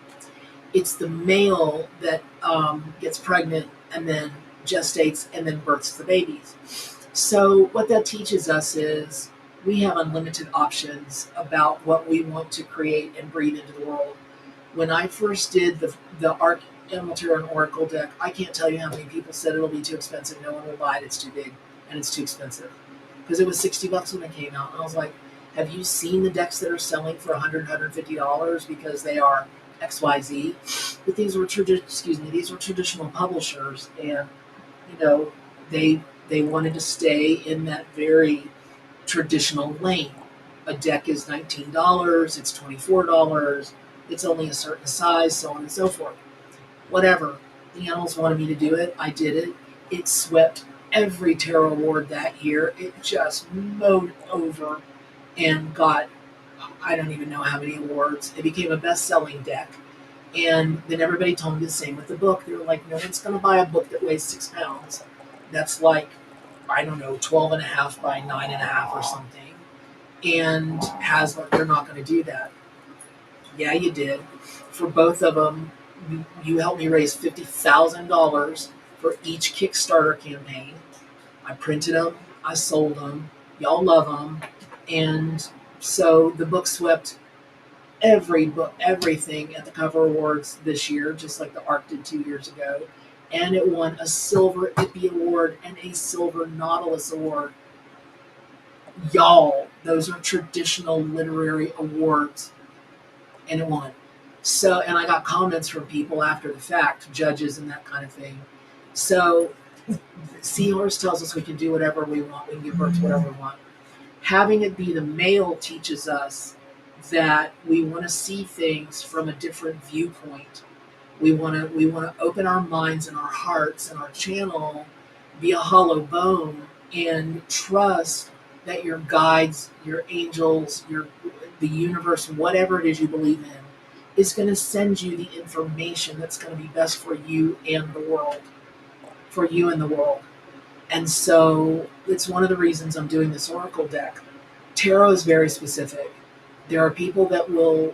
It's the male that gets pregnant and then gestates and then births the babies. So what that teaches us is we have unlimited options about what we want to create and breathe into the world. When I first did the Arc Amateur and Oracle deck, I can't tell you how many people said it'll be too expensive. No one will buy it. It's too big and it's too expensive because it was $60 when it came out. And I was like, have you seen the decks that are selling for $100, $150 because they are XYZ? But these were traditional publishers, and you know they wanted to stay in that very traditional lane. A deck is $19, it's $24, it's only a certain size, so on and so forth. Whatever. The animals wanted me to do it. I did it. It swept every tarot award that year. It just mowed over and got, I don't even know how many awards. It became a best selling deck. And then everybody told me the same with the book. They were like, no one's going to buy a book that weighs 6 pounds. That's like, I don't know, 12 and a half by 9.5 or something. And they're not going to do that. Yeah, you did. For both of them, you helped me raise $50,000 for each Kickstarter campaign. I printed them, I sold them, y'all love them. And so the book swept everything at the Cover Awards this year, just like the ARC did 2 years ago. And it won a silver Ippy Award and a silver Nautilus Award. Y'all, those are traditional literary awards, and it won. So, and I got comments from people after the fact, judges and that kind of thing. So, Seahorse tells us we can do whatever we want, we can give birth to whatever we want. Having it be the male teaches us that we want to see things from a different viewpoint. We want to open our minds and our hearts and our channel be a hollow bone and trust that your guides, your angels, the universe, whatever it is you believe in, is going to send you the information that's going to be best for you and the world. For you and the world. And so it's one of the reasons I'm doing this Oracle deck. Tarot is very specific. There are people that will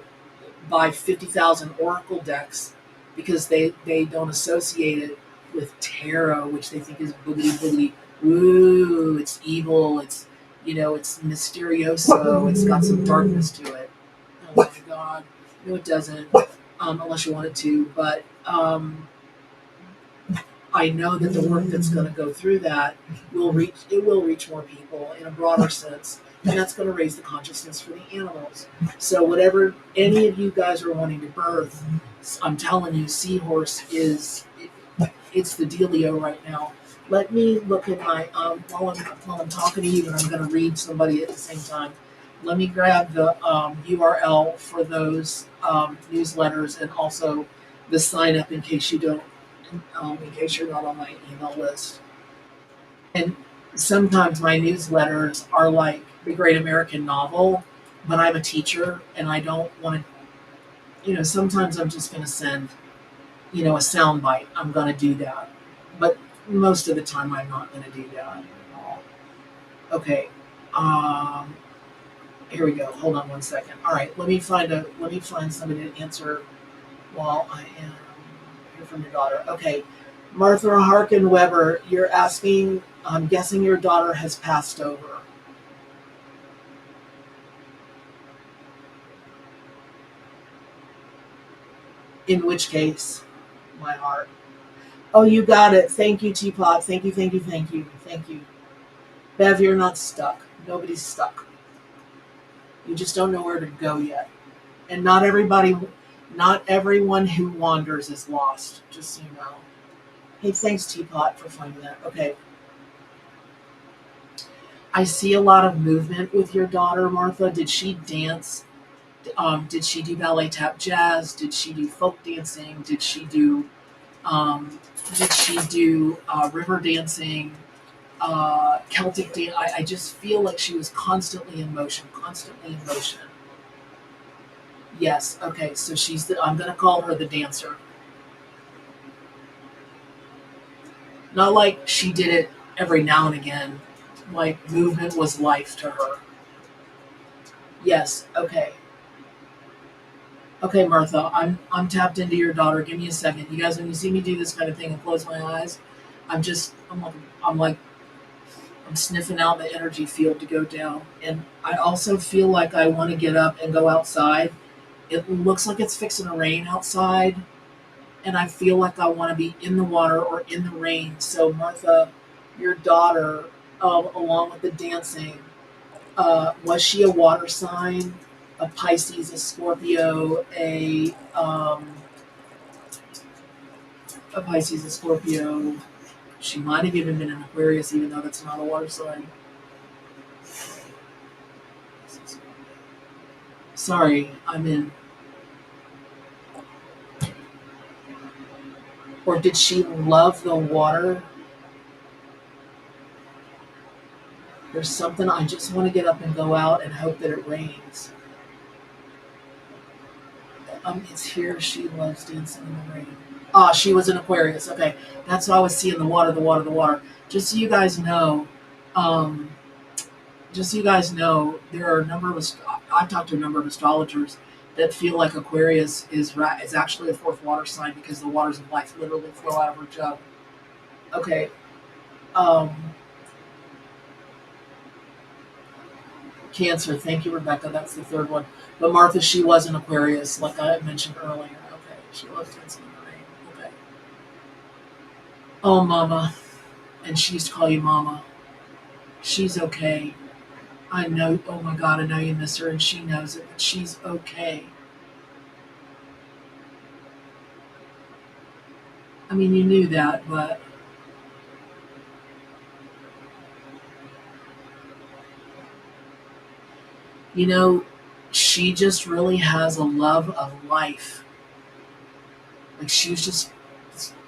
buy 50,000 Oracle decks because they don't associate it with tarot, which they think is boogity boogity. Woo, it's evil. It's mysterioso. It's got some darkness to it. Oh my God. No, it doesn't, unless you want it to. But I know that the work that's going to go through that will reach more people in a broader sense, and that's going to raise the consciousness for the animals. So whatever any of you guys are wanting to birth, I'm telling you, Seahorse it's the dealio right now. Let me look at my while I'm talking to you, and I'm going to read somebody at the same time. Let me grab the URL for those newsletters and also the sign up in case you're not on my email list. And sometimes my newsletters are like the Great American Novel, but I'm a teacher and I don't want to, sometimes I'm just going to send, a sound bite. I'm going to do that. But most of the time I'm not going to do that. Okay. Um, Here we go. Hold on one second. All right. Let me find somebody to answer while I am here from your daughter. Okay. Martha Harkin Weber, you're asking, I'm guessing your daughter has passed over. In which case, my heart. Oh, you got it. Thank you, Teapot. Thank you, thank you, thank you, thank you. Bev, you're not stuck. Nobody's stuck. You just don't know where to go yet. And not everyone who wanders is lost, just so you know. Hey, thanks, Teapot, for finding that. Okay. I see a lot of movement with your daughter, Martha. Did she dance? Did she do ballet tap jazz? Did she do folk dancing? Um, did she do river dancing? Celtic dance? I just feel like she was constantly in motion, constantly in motion. Yes. Okay. So I'm gonna call her the dancer. Not like she did it every now and again. Like movement was life to her. Yes. Okay. Okay, Martha. I'm tapped into your daughter. Give me a second. You guys, when you see me do this kind of thing and close my eyes, I'm just I'm like I'm sniffing out the energy field to go down. And I also feel like I want to get up and go outside. It looks like it's fixing to rain outside, and I feel like I want to be in the water or in the rain. So, Martha, your daughter, along with the dancing, was she a water sign? A Pisces, a Scorpio, a Pisces, a Scorpio. She might have even been an Aquarius, even though that's not a water sign. Sorry, I'm in. Or did she love the water? There's something I just want to get up and go out and hope that it rains. It's here. She loves dancing in the rain. Ah, she was an Aquarius. Okay, that's why I was seeing the water, the water, the water. Just so you guys know, um, just so you guys know, there are a number of I've talked to a number of astrologers that feel like Aquarius is actually a fourth water sign because the waters of life literally flow out of her jug. Okay. Um, Cancer. Thank you, Rebecca. That's the third one. But Martha, she was an Aquarius, like I had mentioned earlier. Okay. She loves dancing in the rain. Okay. Oh, Mama. And she used to call you Mama. She's okay. I know. Oh my God, I know you miss her, and she knows it, but she's okay. I mean, you knew that, but you know, she just really has a love of life. Like she was just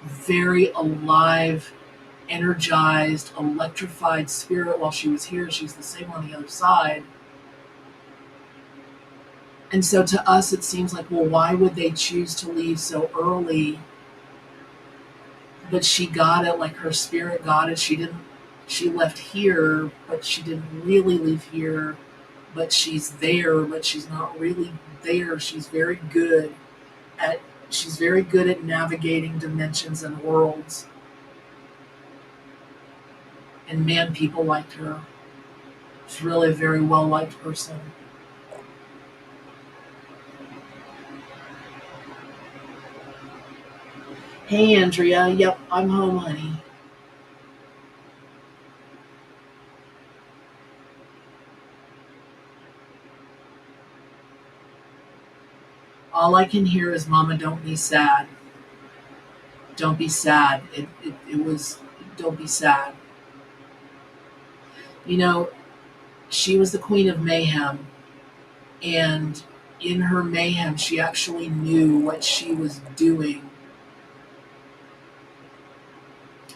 very alive, energized, electrified spirit while she was here. She's the same on the other side. And so to us, it seems like, well, why would they choose to leave so early? But she got it, like her spirit got it. She left here, but she didn't really leave here. But she's there, but she's not really there. At, she's very good at navigating dimensions and worlds. And man, people liked her. She's really a very well liked person. Hey, Andrea. Yep, I'm home, honey. All I can hear is, Mama, don't be sad. Don't be sad. It was, don't be sad. You know, she was the queen of mayhem. And in her mayhem, she actually knew what she was doing.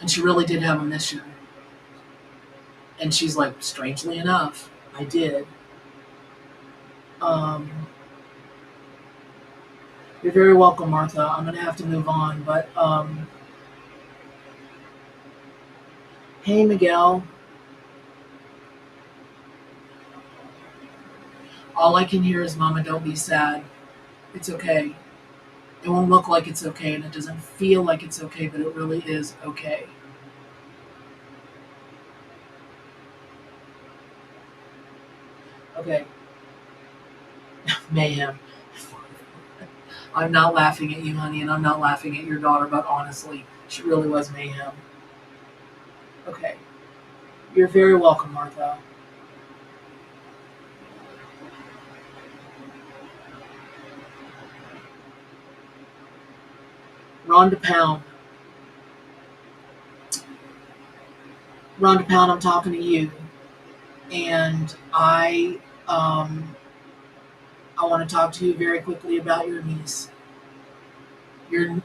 And she really did have a mission. And she's like, strangely enough, I did. Um, you're very welcome, Martha. I'm going to have to move on. But hey, Miguel. All I can hear is, Mama, don't be sad. It's okay. It won't look like it's okay, and it doesn't feel like it's okay, but it really is okay. Okay. Mayhem. I'm not laughing at you, honey, and I'm not laughing at your daughter, but honestly, she really was mayhem. Okay. You're very welcome, Martha. Rhonda Pound. Rhonda Pound, I'm talking to you. And um, I want to talk to you very quickly about your niece. Your,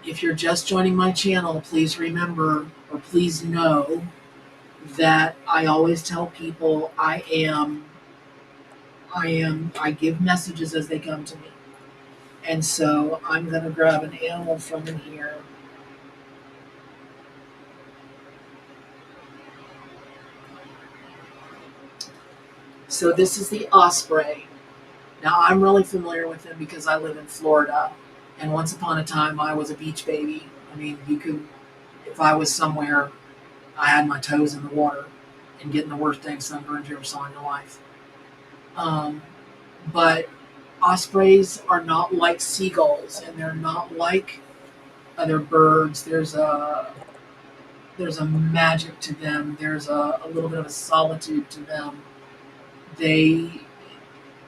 if you're just joining my channel, please remember or please know that I always tell people I give messages as they come to me. And so I'm going to grab an animal from in here. So this is the osprey. Now I'm really familiar with him because I live in Florida. And once upon a time I was a beach baby. I mean, you could, if I was somewhere, I had my toes in the water and getting the worst dang sunburns you ever saw in your life. Um, but ospreys are not like seagulls, and they're not like other birds. There's a magic to them. There's a little bit of a solitude to them. They,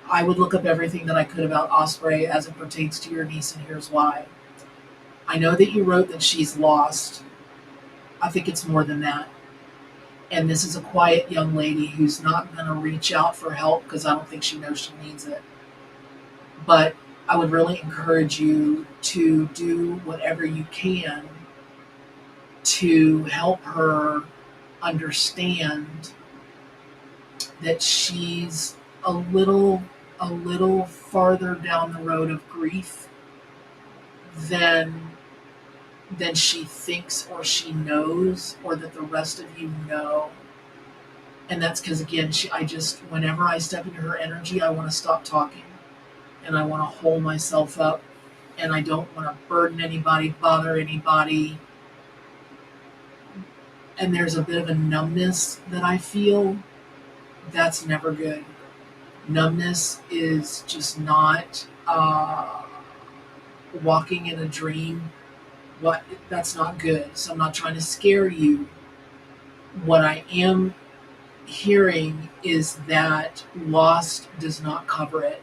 I would look up everything that I could about osprey as it pertains to your niece, and here's why. I know that you wrote that she's lost. I think it's more than that. And this is a quiet young lady who's not going to reach out for help because I don't think she knows she needs it. But I would really encourage you to do whatever you can to help her understand that she's a little farther down the road of grief than she thinks or she knows or that the rest of you know. And that's because again, whenever I step into her energy, I want to stop talking and I want to hold myself up and I don't want to burden anybody, bother anybody. And there's a bit of a numbness that I feel. That's never good. Numbness is just not walking in a dream. That's not good. So I'm not trying to scare you. What I am hearing is that lost does not cover it,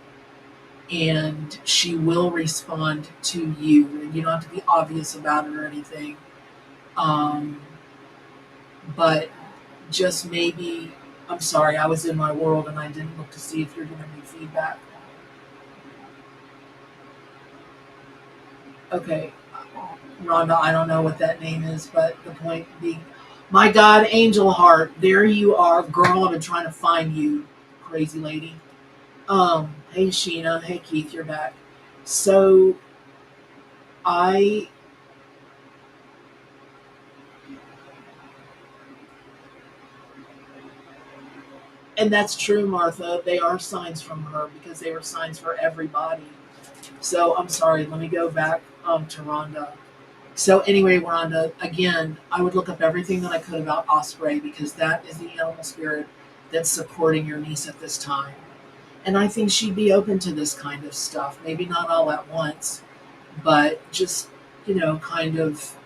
and she will respond to you, and you don't have to be obvious about it or anything. Um, but just maybe, I'm sorry, I was in my world and I didn't look to see if you're giving me feedback. Okay, Rhonda, I don't know what that name is, but the point being, my God, Angel Heart, there you are, girl. I've been trying to find you, crazy lady. Hey Sheena, hey Keith, you're back. So I, and that's true, Martha. They are signs from her because they were signs for everybody. So I'm sorry. Let me go back to Rhonda. So anyway, Rhonda, again, I would look up everything that I could about Osprey because that is the animal spirit that's supporting your niece at this time. And I think she'd be open to this kind of stuff. Maybe not all at once, but just, kind of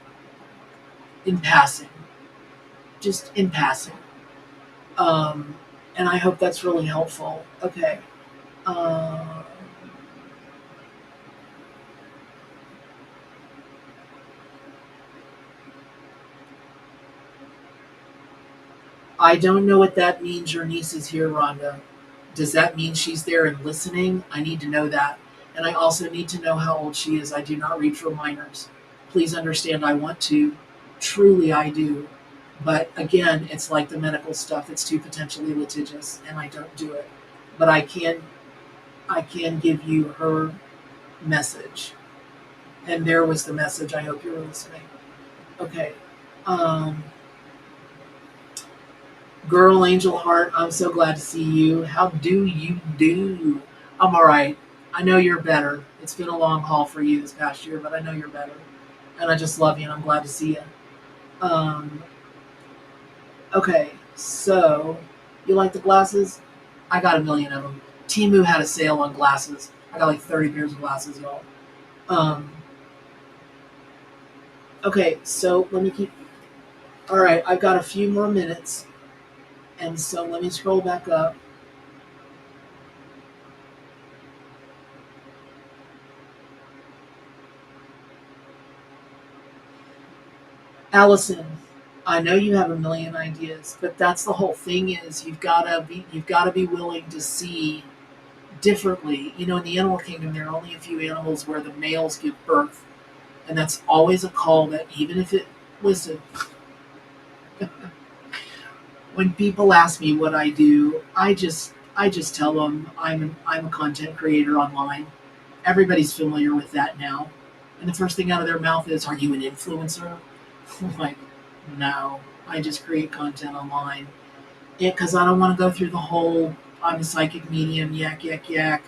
in passing. Just in passing. Um, and I hope that's really helpful. Okay. Uh, I don't know what that means. Your niece is here, Rhonda. Does that mean she's there and listening? I need to know that. And I also need to know how old she is. I do not read for minors. Please understand, I want to. Truly, I do. But again, it's like the medical stuff. It's too potentially litigious, and I don't do it. But I can give you her message. And there was the message. I hope you were listening. Okay. Um, Girl, Angel Heart, I'm so glad to see you. How do you do? I'm all right. I know you're better. It's been a long haul for you this past year, but I know you're better. And I just love you, and I'm glad to see you. Um, okay, so you like the glasses? I got a million of them. Timu had a sale on glasses. I got like 30 pairs of glasses, y'all. Um, okay, so let me keep. All right, I've got a few more minutes, and so let me scroll back up. Allison, I know you have a million ideas, but that's the whole thing is you've got to be willing to see differently. You know, in the animal kingdom, there are only a few animals where the males give birth, and that's always a call that even if it listen, when people ask me what I do, I just tell them I'm a content creator online. Everybody's familiar with that now. And the first thing out of their mouth is, "Are you an influencer?" I'm like, no, I just create content online. Because I don't want to go through the whole "I'm a psychic medium," yak yak yak.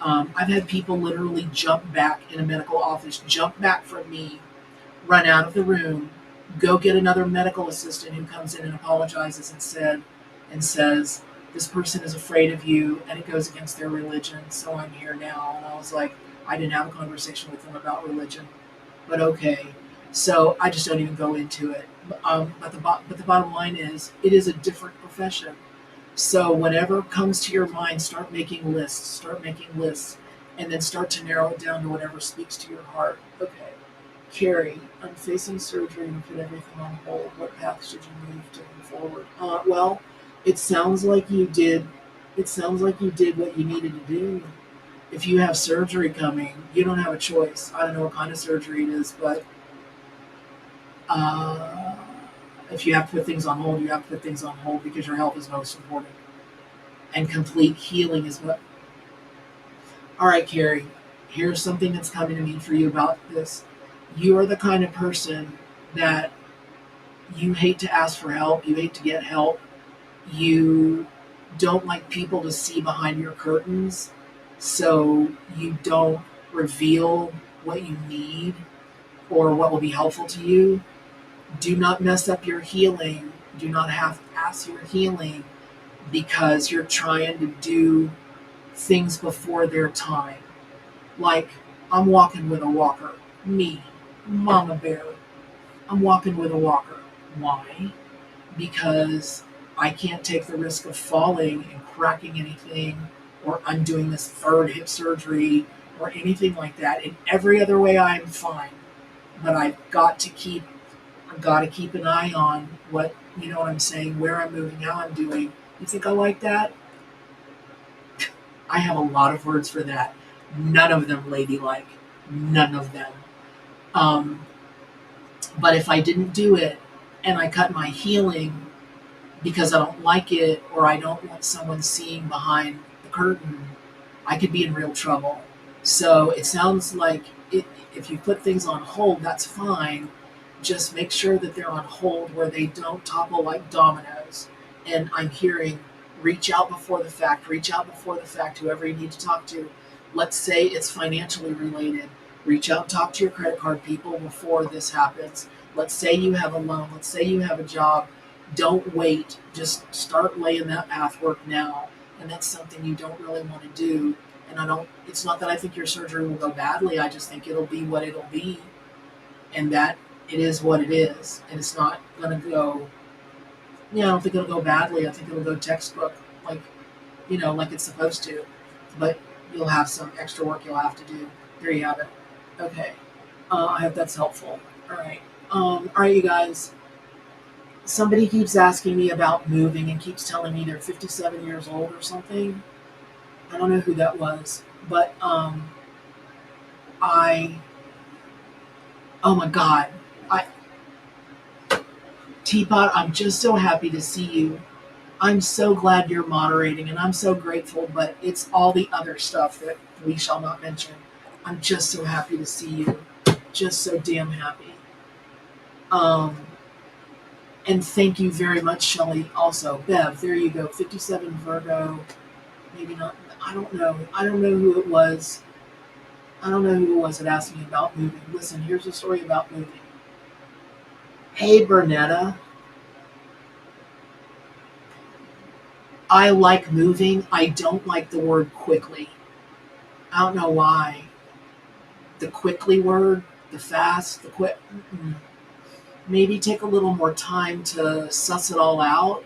I've had people literally jump back in a medical office, jump back from me, run out of the room, go get another medical assistant who comes in and apologizes and says, "This person is afraid of you and it goes against their religion, so I'm here now." And I was like, I didn't have a conversation with them about religion, but okay. So I just don't even go into it. But the bottom line is, it is a different profession. So whatever comes to your mind, start making lists. Start making lists, and then start to narrow it down to whatever speaks to your heart. Okay. Carrie, I'm facing surgery and put everything on hold. What paths should you move to move forward? Well, it sounds like you did. It sounds like you did what you needed to do. If you have surgery coming, you don't have a choice. I don't know what kind of surgery it is, but uh, if you have to put things on hold, you have to put things on hold because your health is most important, and complete healing is what. All right, Carrie. Here's something that's coming to me for you about this. You are the kind of person that you hate to ask for help, you hate to get help, you don't like people to see behind your curtains, so you don't reveal what you need or what will be helpful to you. Do not mess up your healing. Do not half ass your healing because you're trying to do things before their time. Like, I'm walking with a walker. Me, Mama Bear. I'm walking with a walker. Why? Because I can't take the risk of falling and cracking anything or undoing this third hip surgery or anything like that. In every other way, I'm fine. But I've got to keep an eye on what, you know what I'm saying, where I'm moving, how I'm doing. You think I like that? I have a lot of words for that. None of them ladylike. None of them. Um, but if I didn't do it and I cut my healing because I don't like it or I don't want someone seeing behind the curtain, I could be in real trouble. So it sounds like if you put things on hold, that's fine. Just make sure that they're on hold where they don't topple like dominoes. And I'm hearing, reach out before the fact, reach out before the fact, whoever you need to talk to. Let's say it's financially related. Reach out, talk to your credit card people before this happens. Let's say you have a loan. Let's say you have a job. Don't wait. Just start laying that pathwork now. And that's something you don't really want to do. And it's not that I think your surgery will go badly. I just think it'll be what it'll be. And that it is what it is. And it's not going to go, I don't think it'll go badly. I think it'll go textbook, like, like it's supposed to. But you'll have some extra work you'll have to do. There you have it. Okay. I hope that's helpful. All right. All right, you guys. Somebody keeps asking me about moving and keeps telling me they're 57 years old or something. I don't know who that was, but I. Oh my God, I Teapot. I'm just so happy to see you. I'm so glad you're moderating, and I'm so grateful. But it's all the other stuff that we shall not mention. I'm just so happy to see you. Just so damn happy. Um, and thank you very much, Shelley. Also, Bev. There you go. 57 Virgo. Maybe not. I don't know. I don't know who it was. I don't know who it was that asked me about moving. Listen, here's a story about moving. Hey, Bernadette. I like moving. I don't like the word quickly. I don't know why. The quickly word, the fast, the quick. maybe take a little more time to suss it all out.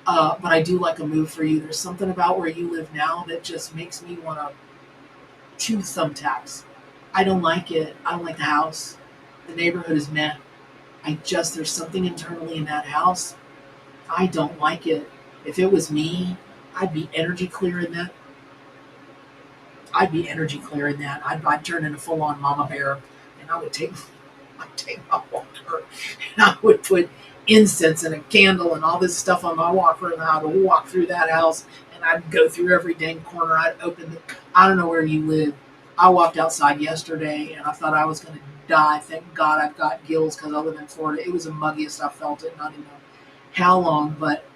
But I do like a move for you. There's something about where you live now that just makes me want to chew thumbtacks. I don't like it. I don't like the house. The neighborhood is meh. There's something internally in that house. I don't like it. If it was me, I'd be energy clearing that. I'd be energy clearing that. I'd turn into full on mama bear, and I'd take my walker, and I would put incense and a candle and all this stuff on my walker, and I would walk through that house, and I'd go through every dang corner. I'd open the. I don't know where you live. I walked outside yesterday, and I thought I was going to die. Thank God I've got gills because I live in Florida. It was the muggiest I felt it. Not even know how long, but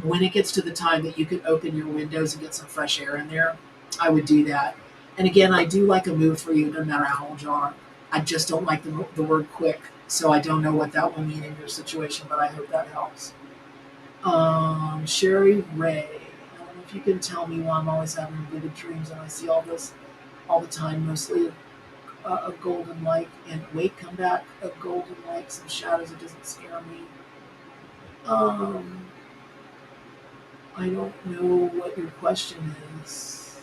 when it gets to the time that you can open your windows and get some fresh air in there, I would do that. And again, I do like a move for you, no matter how old you are. I just don't like the word quick, so I don't know what that will mean in your situation, but I hope that helps. Sherry Ray, I don't know if you can tell me why I'm always having vivid dreams and I see all this all the time, mostly a golden light and wait, come back, a golden light, some shadows. It doesn't scare me. Um, I don't know what your question is.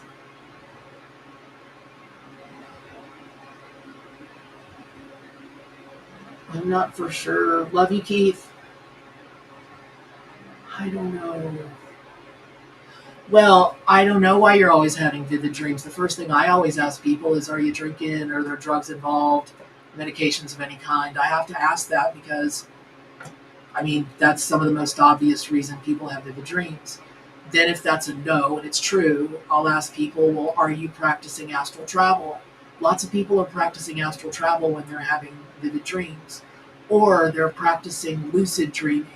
I'm not for sure. Love you, Keith. I don't know. Well, I don't know why you're always having vivid dreams. The first thing I always ask people is, are you drinking? Are there drugs involved? Medications of any kind? I have to ask that because, I mean, that's some of the most obvious reason people have vivid dreams. Then if that's a no and it's true, I'll ask people, well, are you practicing astral travel? Lots of people are practicing astral travel when they're having vivid dreams, or they're practicing lucid dreaming.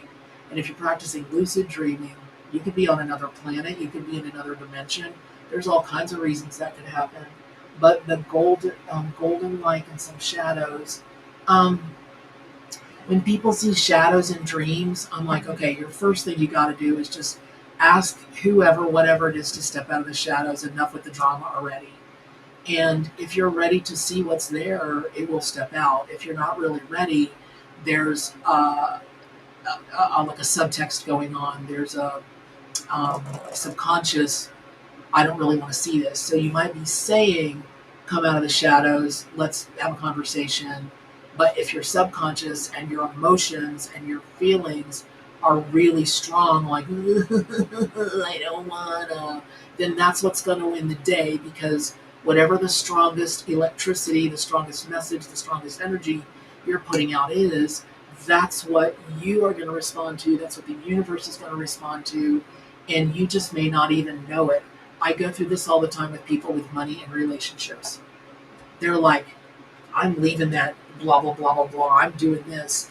And if you're practicing lucid dreaming, you could be on another planet, you could be in another dimension. There's all kinds of reasons that could happen. But the golden light and some shadows. Um, when people see shadows in dreams, I'm like, okay, your first thing you got to do is just ask whoever, whatever it is, to step out of the shadows. Enough with the drama already. And if you're ready to see what's there, it will step out. If you're not really ready, there's like a subtext going on. There's a subconscious, I don't really want to see this. So you might be saying, come out of the shadows, let's have a conversation. But if your subconscious and your emotions and your feelings are really strong, like, I don't wanna, then that's what's going to win the day, because whatever the strongest electricity, the strongest message, the strongest energy you're putting out is, that's what you are going to respond to. That's what the universe is going to respond to. And you just may not even know it. I go through this all the time with people with money and relationships. They're like, I'm leaving that blah, blah, blah, blah, blah. I'm doing this.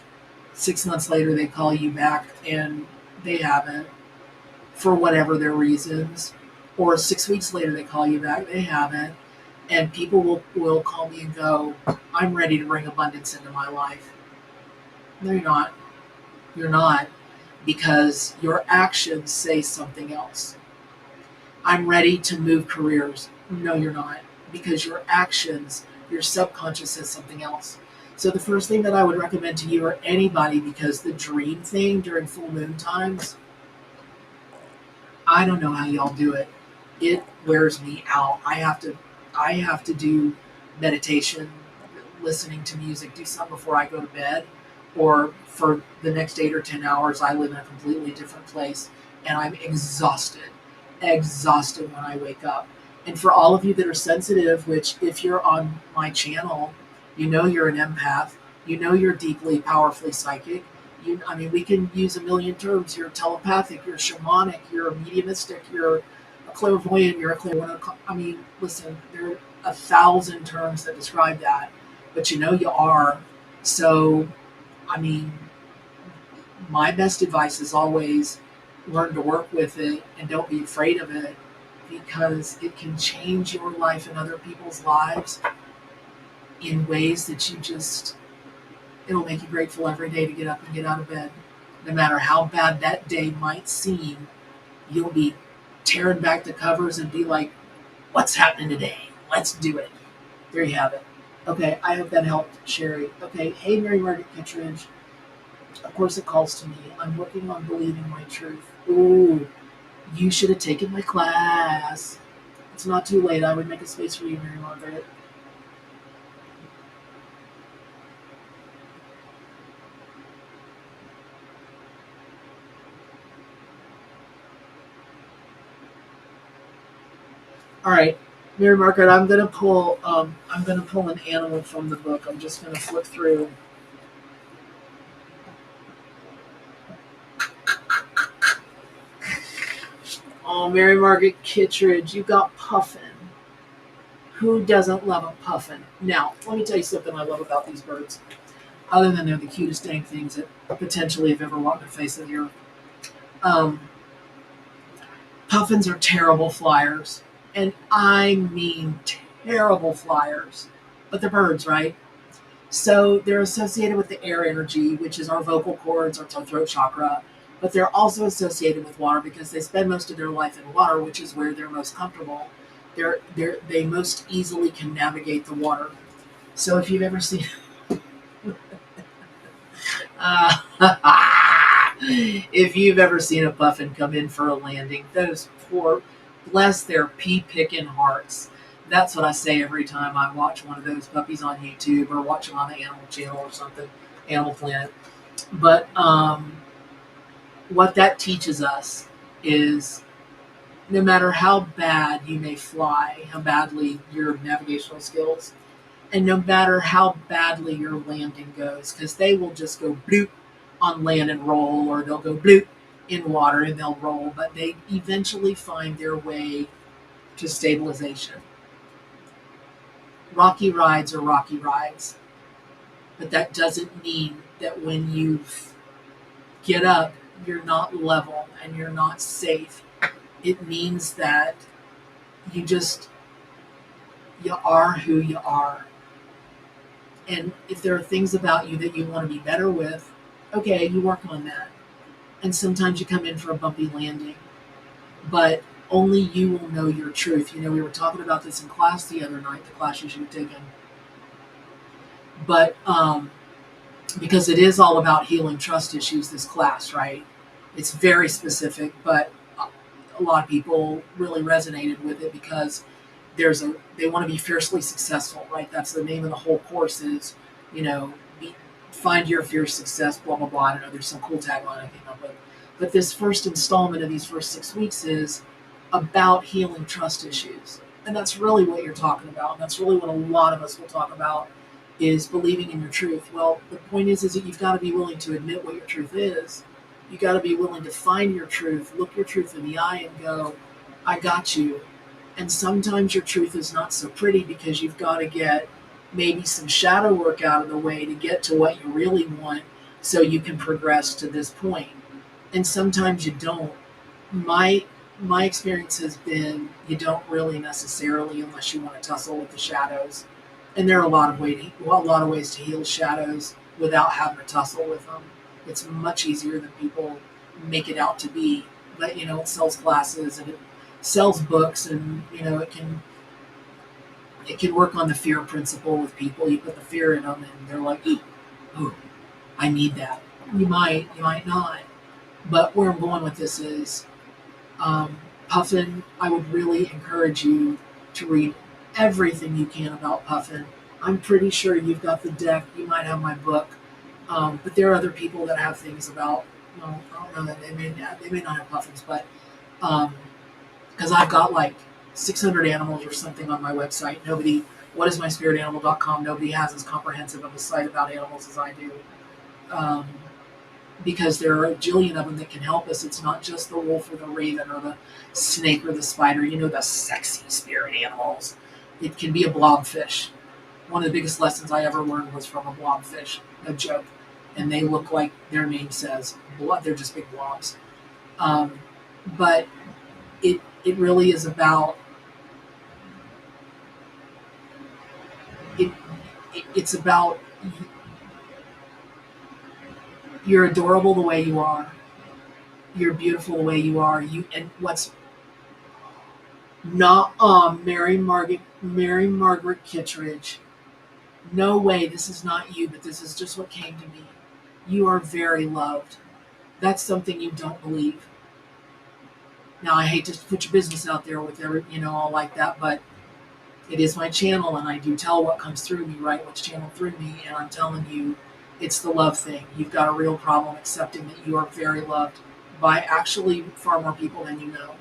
6 months later, they call you back and they haven't, for whatever their reasons. Or 6 weeks later, they call you back, they haven't. And people will call me and go, I'm ready to bring abundance into my life. No, you're not. You're not, because your actions say something else. I'm ready to move careers. No, you're not, because your actions, your subconscious says something else. So the first thing that I would recommend to you or anybody, because the dream thing during full moon times, I don't know how y'all do it. It wears me out. I have to do meditation, listening to music, do something before I go to bed, or for the next 8 or 10 hours, I live in a completely different place, and I'm exhausted when I wake up. And for all of you that are sensitive, which if you're on my channel, you know you're an empath, you know you're deeply, powerfully psychic. I mean, we can use a million terms. You're telepathic, you're shamanic, you're mediumistic, you're a clairvoyant, you're a clairvoyant. I mean, listen, there are 1,000 terms that describe that, but you know you are. So, I mean, my best advice is always learn to work with it and don't be afraid of it, because it can change your life and other people's lives in ways that it'll make you grateful every day to get up and get out of bed. No matter how bad that day might seem, you'll be tearing back the covers and be like, what's happening today? Let's do it. There you have it. Okay, I hope that helped, Sherry. Okay, hey, Mary Margaret Kittredge. Of course, it calls to me. I'm working on believing my truth. Ooh, you should have taken my class. It's not too late. I would make a space for you, Mary Margaret. All right, Mary Margaret. I'm gonna pull. I'm gonna pull an animal from the book. I'm just gonna flip through. Oh, Mary Margaret Kittredge, you got Puffin. Who doesn't love a puffin? Now, let me tell you something I love about these birds. Other than they're the cutest dang things that potentially have ever walked the face of the earth. Um, Puffins are terrible flyers. And I mean terrible flyers. But they're birds, right? So they're associated with the air energy, which is our vocal cords, our throat chakra. But they're also associated with water because they spend most of their life in water, which is where they're most comfortable. They most easily can navigate the water. So if you've ever seen Uh, if you've ever seen a puffin come in for a landing, those poor, bless their pea picking hearts. That's what I say every time I watch one of those puppies on YouTube or watch them on the Animal Channel or something, Animal Planet. But what that teaches us is no matter how bad you may fly, how badly your navigational skills, and no matter how badly your landing goes, because they will just go bloop on land and roll, or they'll go bloop in water and they'll roll, but they eventually find their way to stabilization. Rocky rides are rocky rides, but that doesn't mean that when you get up, you're not level and you're not safe. It means that you just, you are who you are. And if there are things about you that you want to be better with, okay, you work on that. And sometimes you come in for a bumpy landing, but only you will know your truth. You know, we were talking about this in class the other night, the class you should have taken. But because it is all about healing trust issues, this class, right? It's very specific, but a lot of people really resonated with it because they want to be fiercely successful, right? That's the name of the whole course is, you know, find your fierce success, blah blah blah. I don't know. There's some cool tagline I came up with, but this first installment of these first 6 weeks is about healing trust issues, and that's really what you're talking about. And that's really what a lot of us will talk about is believing in your truth. Well, the point is that you've got to be willing to admit what your truth is. You got to be willing to find your truth, look your truth in the eye, and go, "I got you." And sometimes your truth is not so pretty because you've got to get maybe some shadow work out of the way to get to what you really want so you can progress to this point. And sometimes you don't. My experience has been you don't really necessarily unless you want to tussle with the shadows. And there are a lot of ways to heal shadows without having to tussle with them. It's much easier than people make it out to be. But you know, it sells classes and it sells books, and you know, it can work on the fear principle with people. You put the fear in them, and they're like, "Ooh, I need that." You might not. But where I'm going with this is, Puffin. I would really encourage you to read everything you can about Puffin. I'm pretty sure you've got the deck. You might have my book, but there are other people that have things about. Well, I don't know that they may not have Puffins, but because I've got like 600 animals or something on my website. Whatismyspiritanimal.com. Nobody has as comprehensive of a site about animals as I do. Um, because there are a jillion of them that can help us. It's not just the wolf or the raven or the snake or the spider, you know, the sexy spirit animals. It can be a blobfish. One of the biggest lessons I ever learned was from a blobfish, no joke. And they look like their name says, blood. They're just big blobs. But it really is about it. It's about you're adorable the way you are. You're beautiful the way you are. You and what's not Mary Margaret Kittredge. No way, this is not you, but this is just what came to me. You are very loved. That's something you don't believe. Now, I hate to put your business out there with all like that, but it is my channel, and I do tell what comes through me, right? What's channeled through me, and I'm telling you, it's the love thing. You've got a real problem accepting that you are very loved by actually far more people than you know,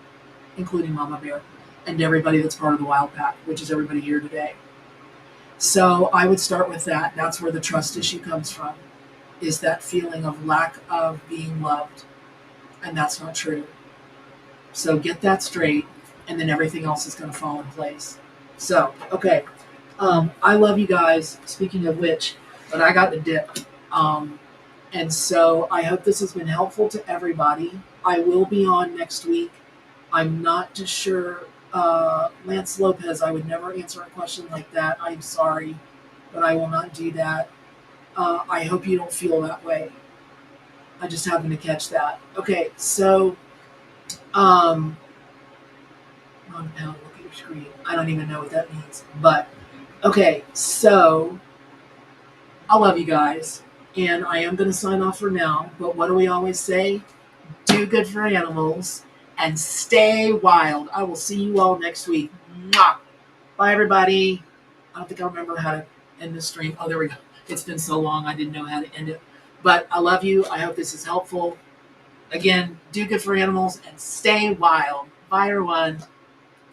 including Mama Bear and everybody that's part of the Wild Pack, which is everybody here today. So I would start with that. That's where the trust issue comes from, is that feeling of lack of being loved, and that's not true. So get that straight, and then everything else is going to fall in place. So, okay. I love you guys. Speaking of which, but I got the dip. And so I hope this has been helpful to everybody. I will be on next week. I'm not too sure. Lance Lopez, I would never answer a question like that. I'm sorry, but I will not do that. I hope you don't feel that way. I just happened to catch that. Okay, so non-pound, look at your screen. I don't even know what that means. But, okay, so I love you guys. And I am going to sign off for now. But what do we always say? Do good for animals and stay wild. I will see you all next week. Mwah! Bye, everybody. I don't think I remember how to end this stream. Oh, there we go. It's been so long, I didn't know how to end it. But I love you. I hope this is helpful. Again, do good for animals and stay wild. Bye, everyone.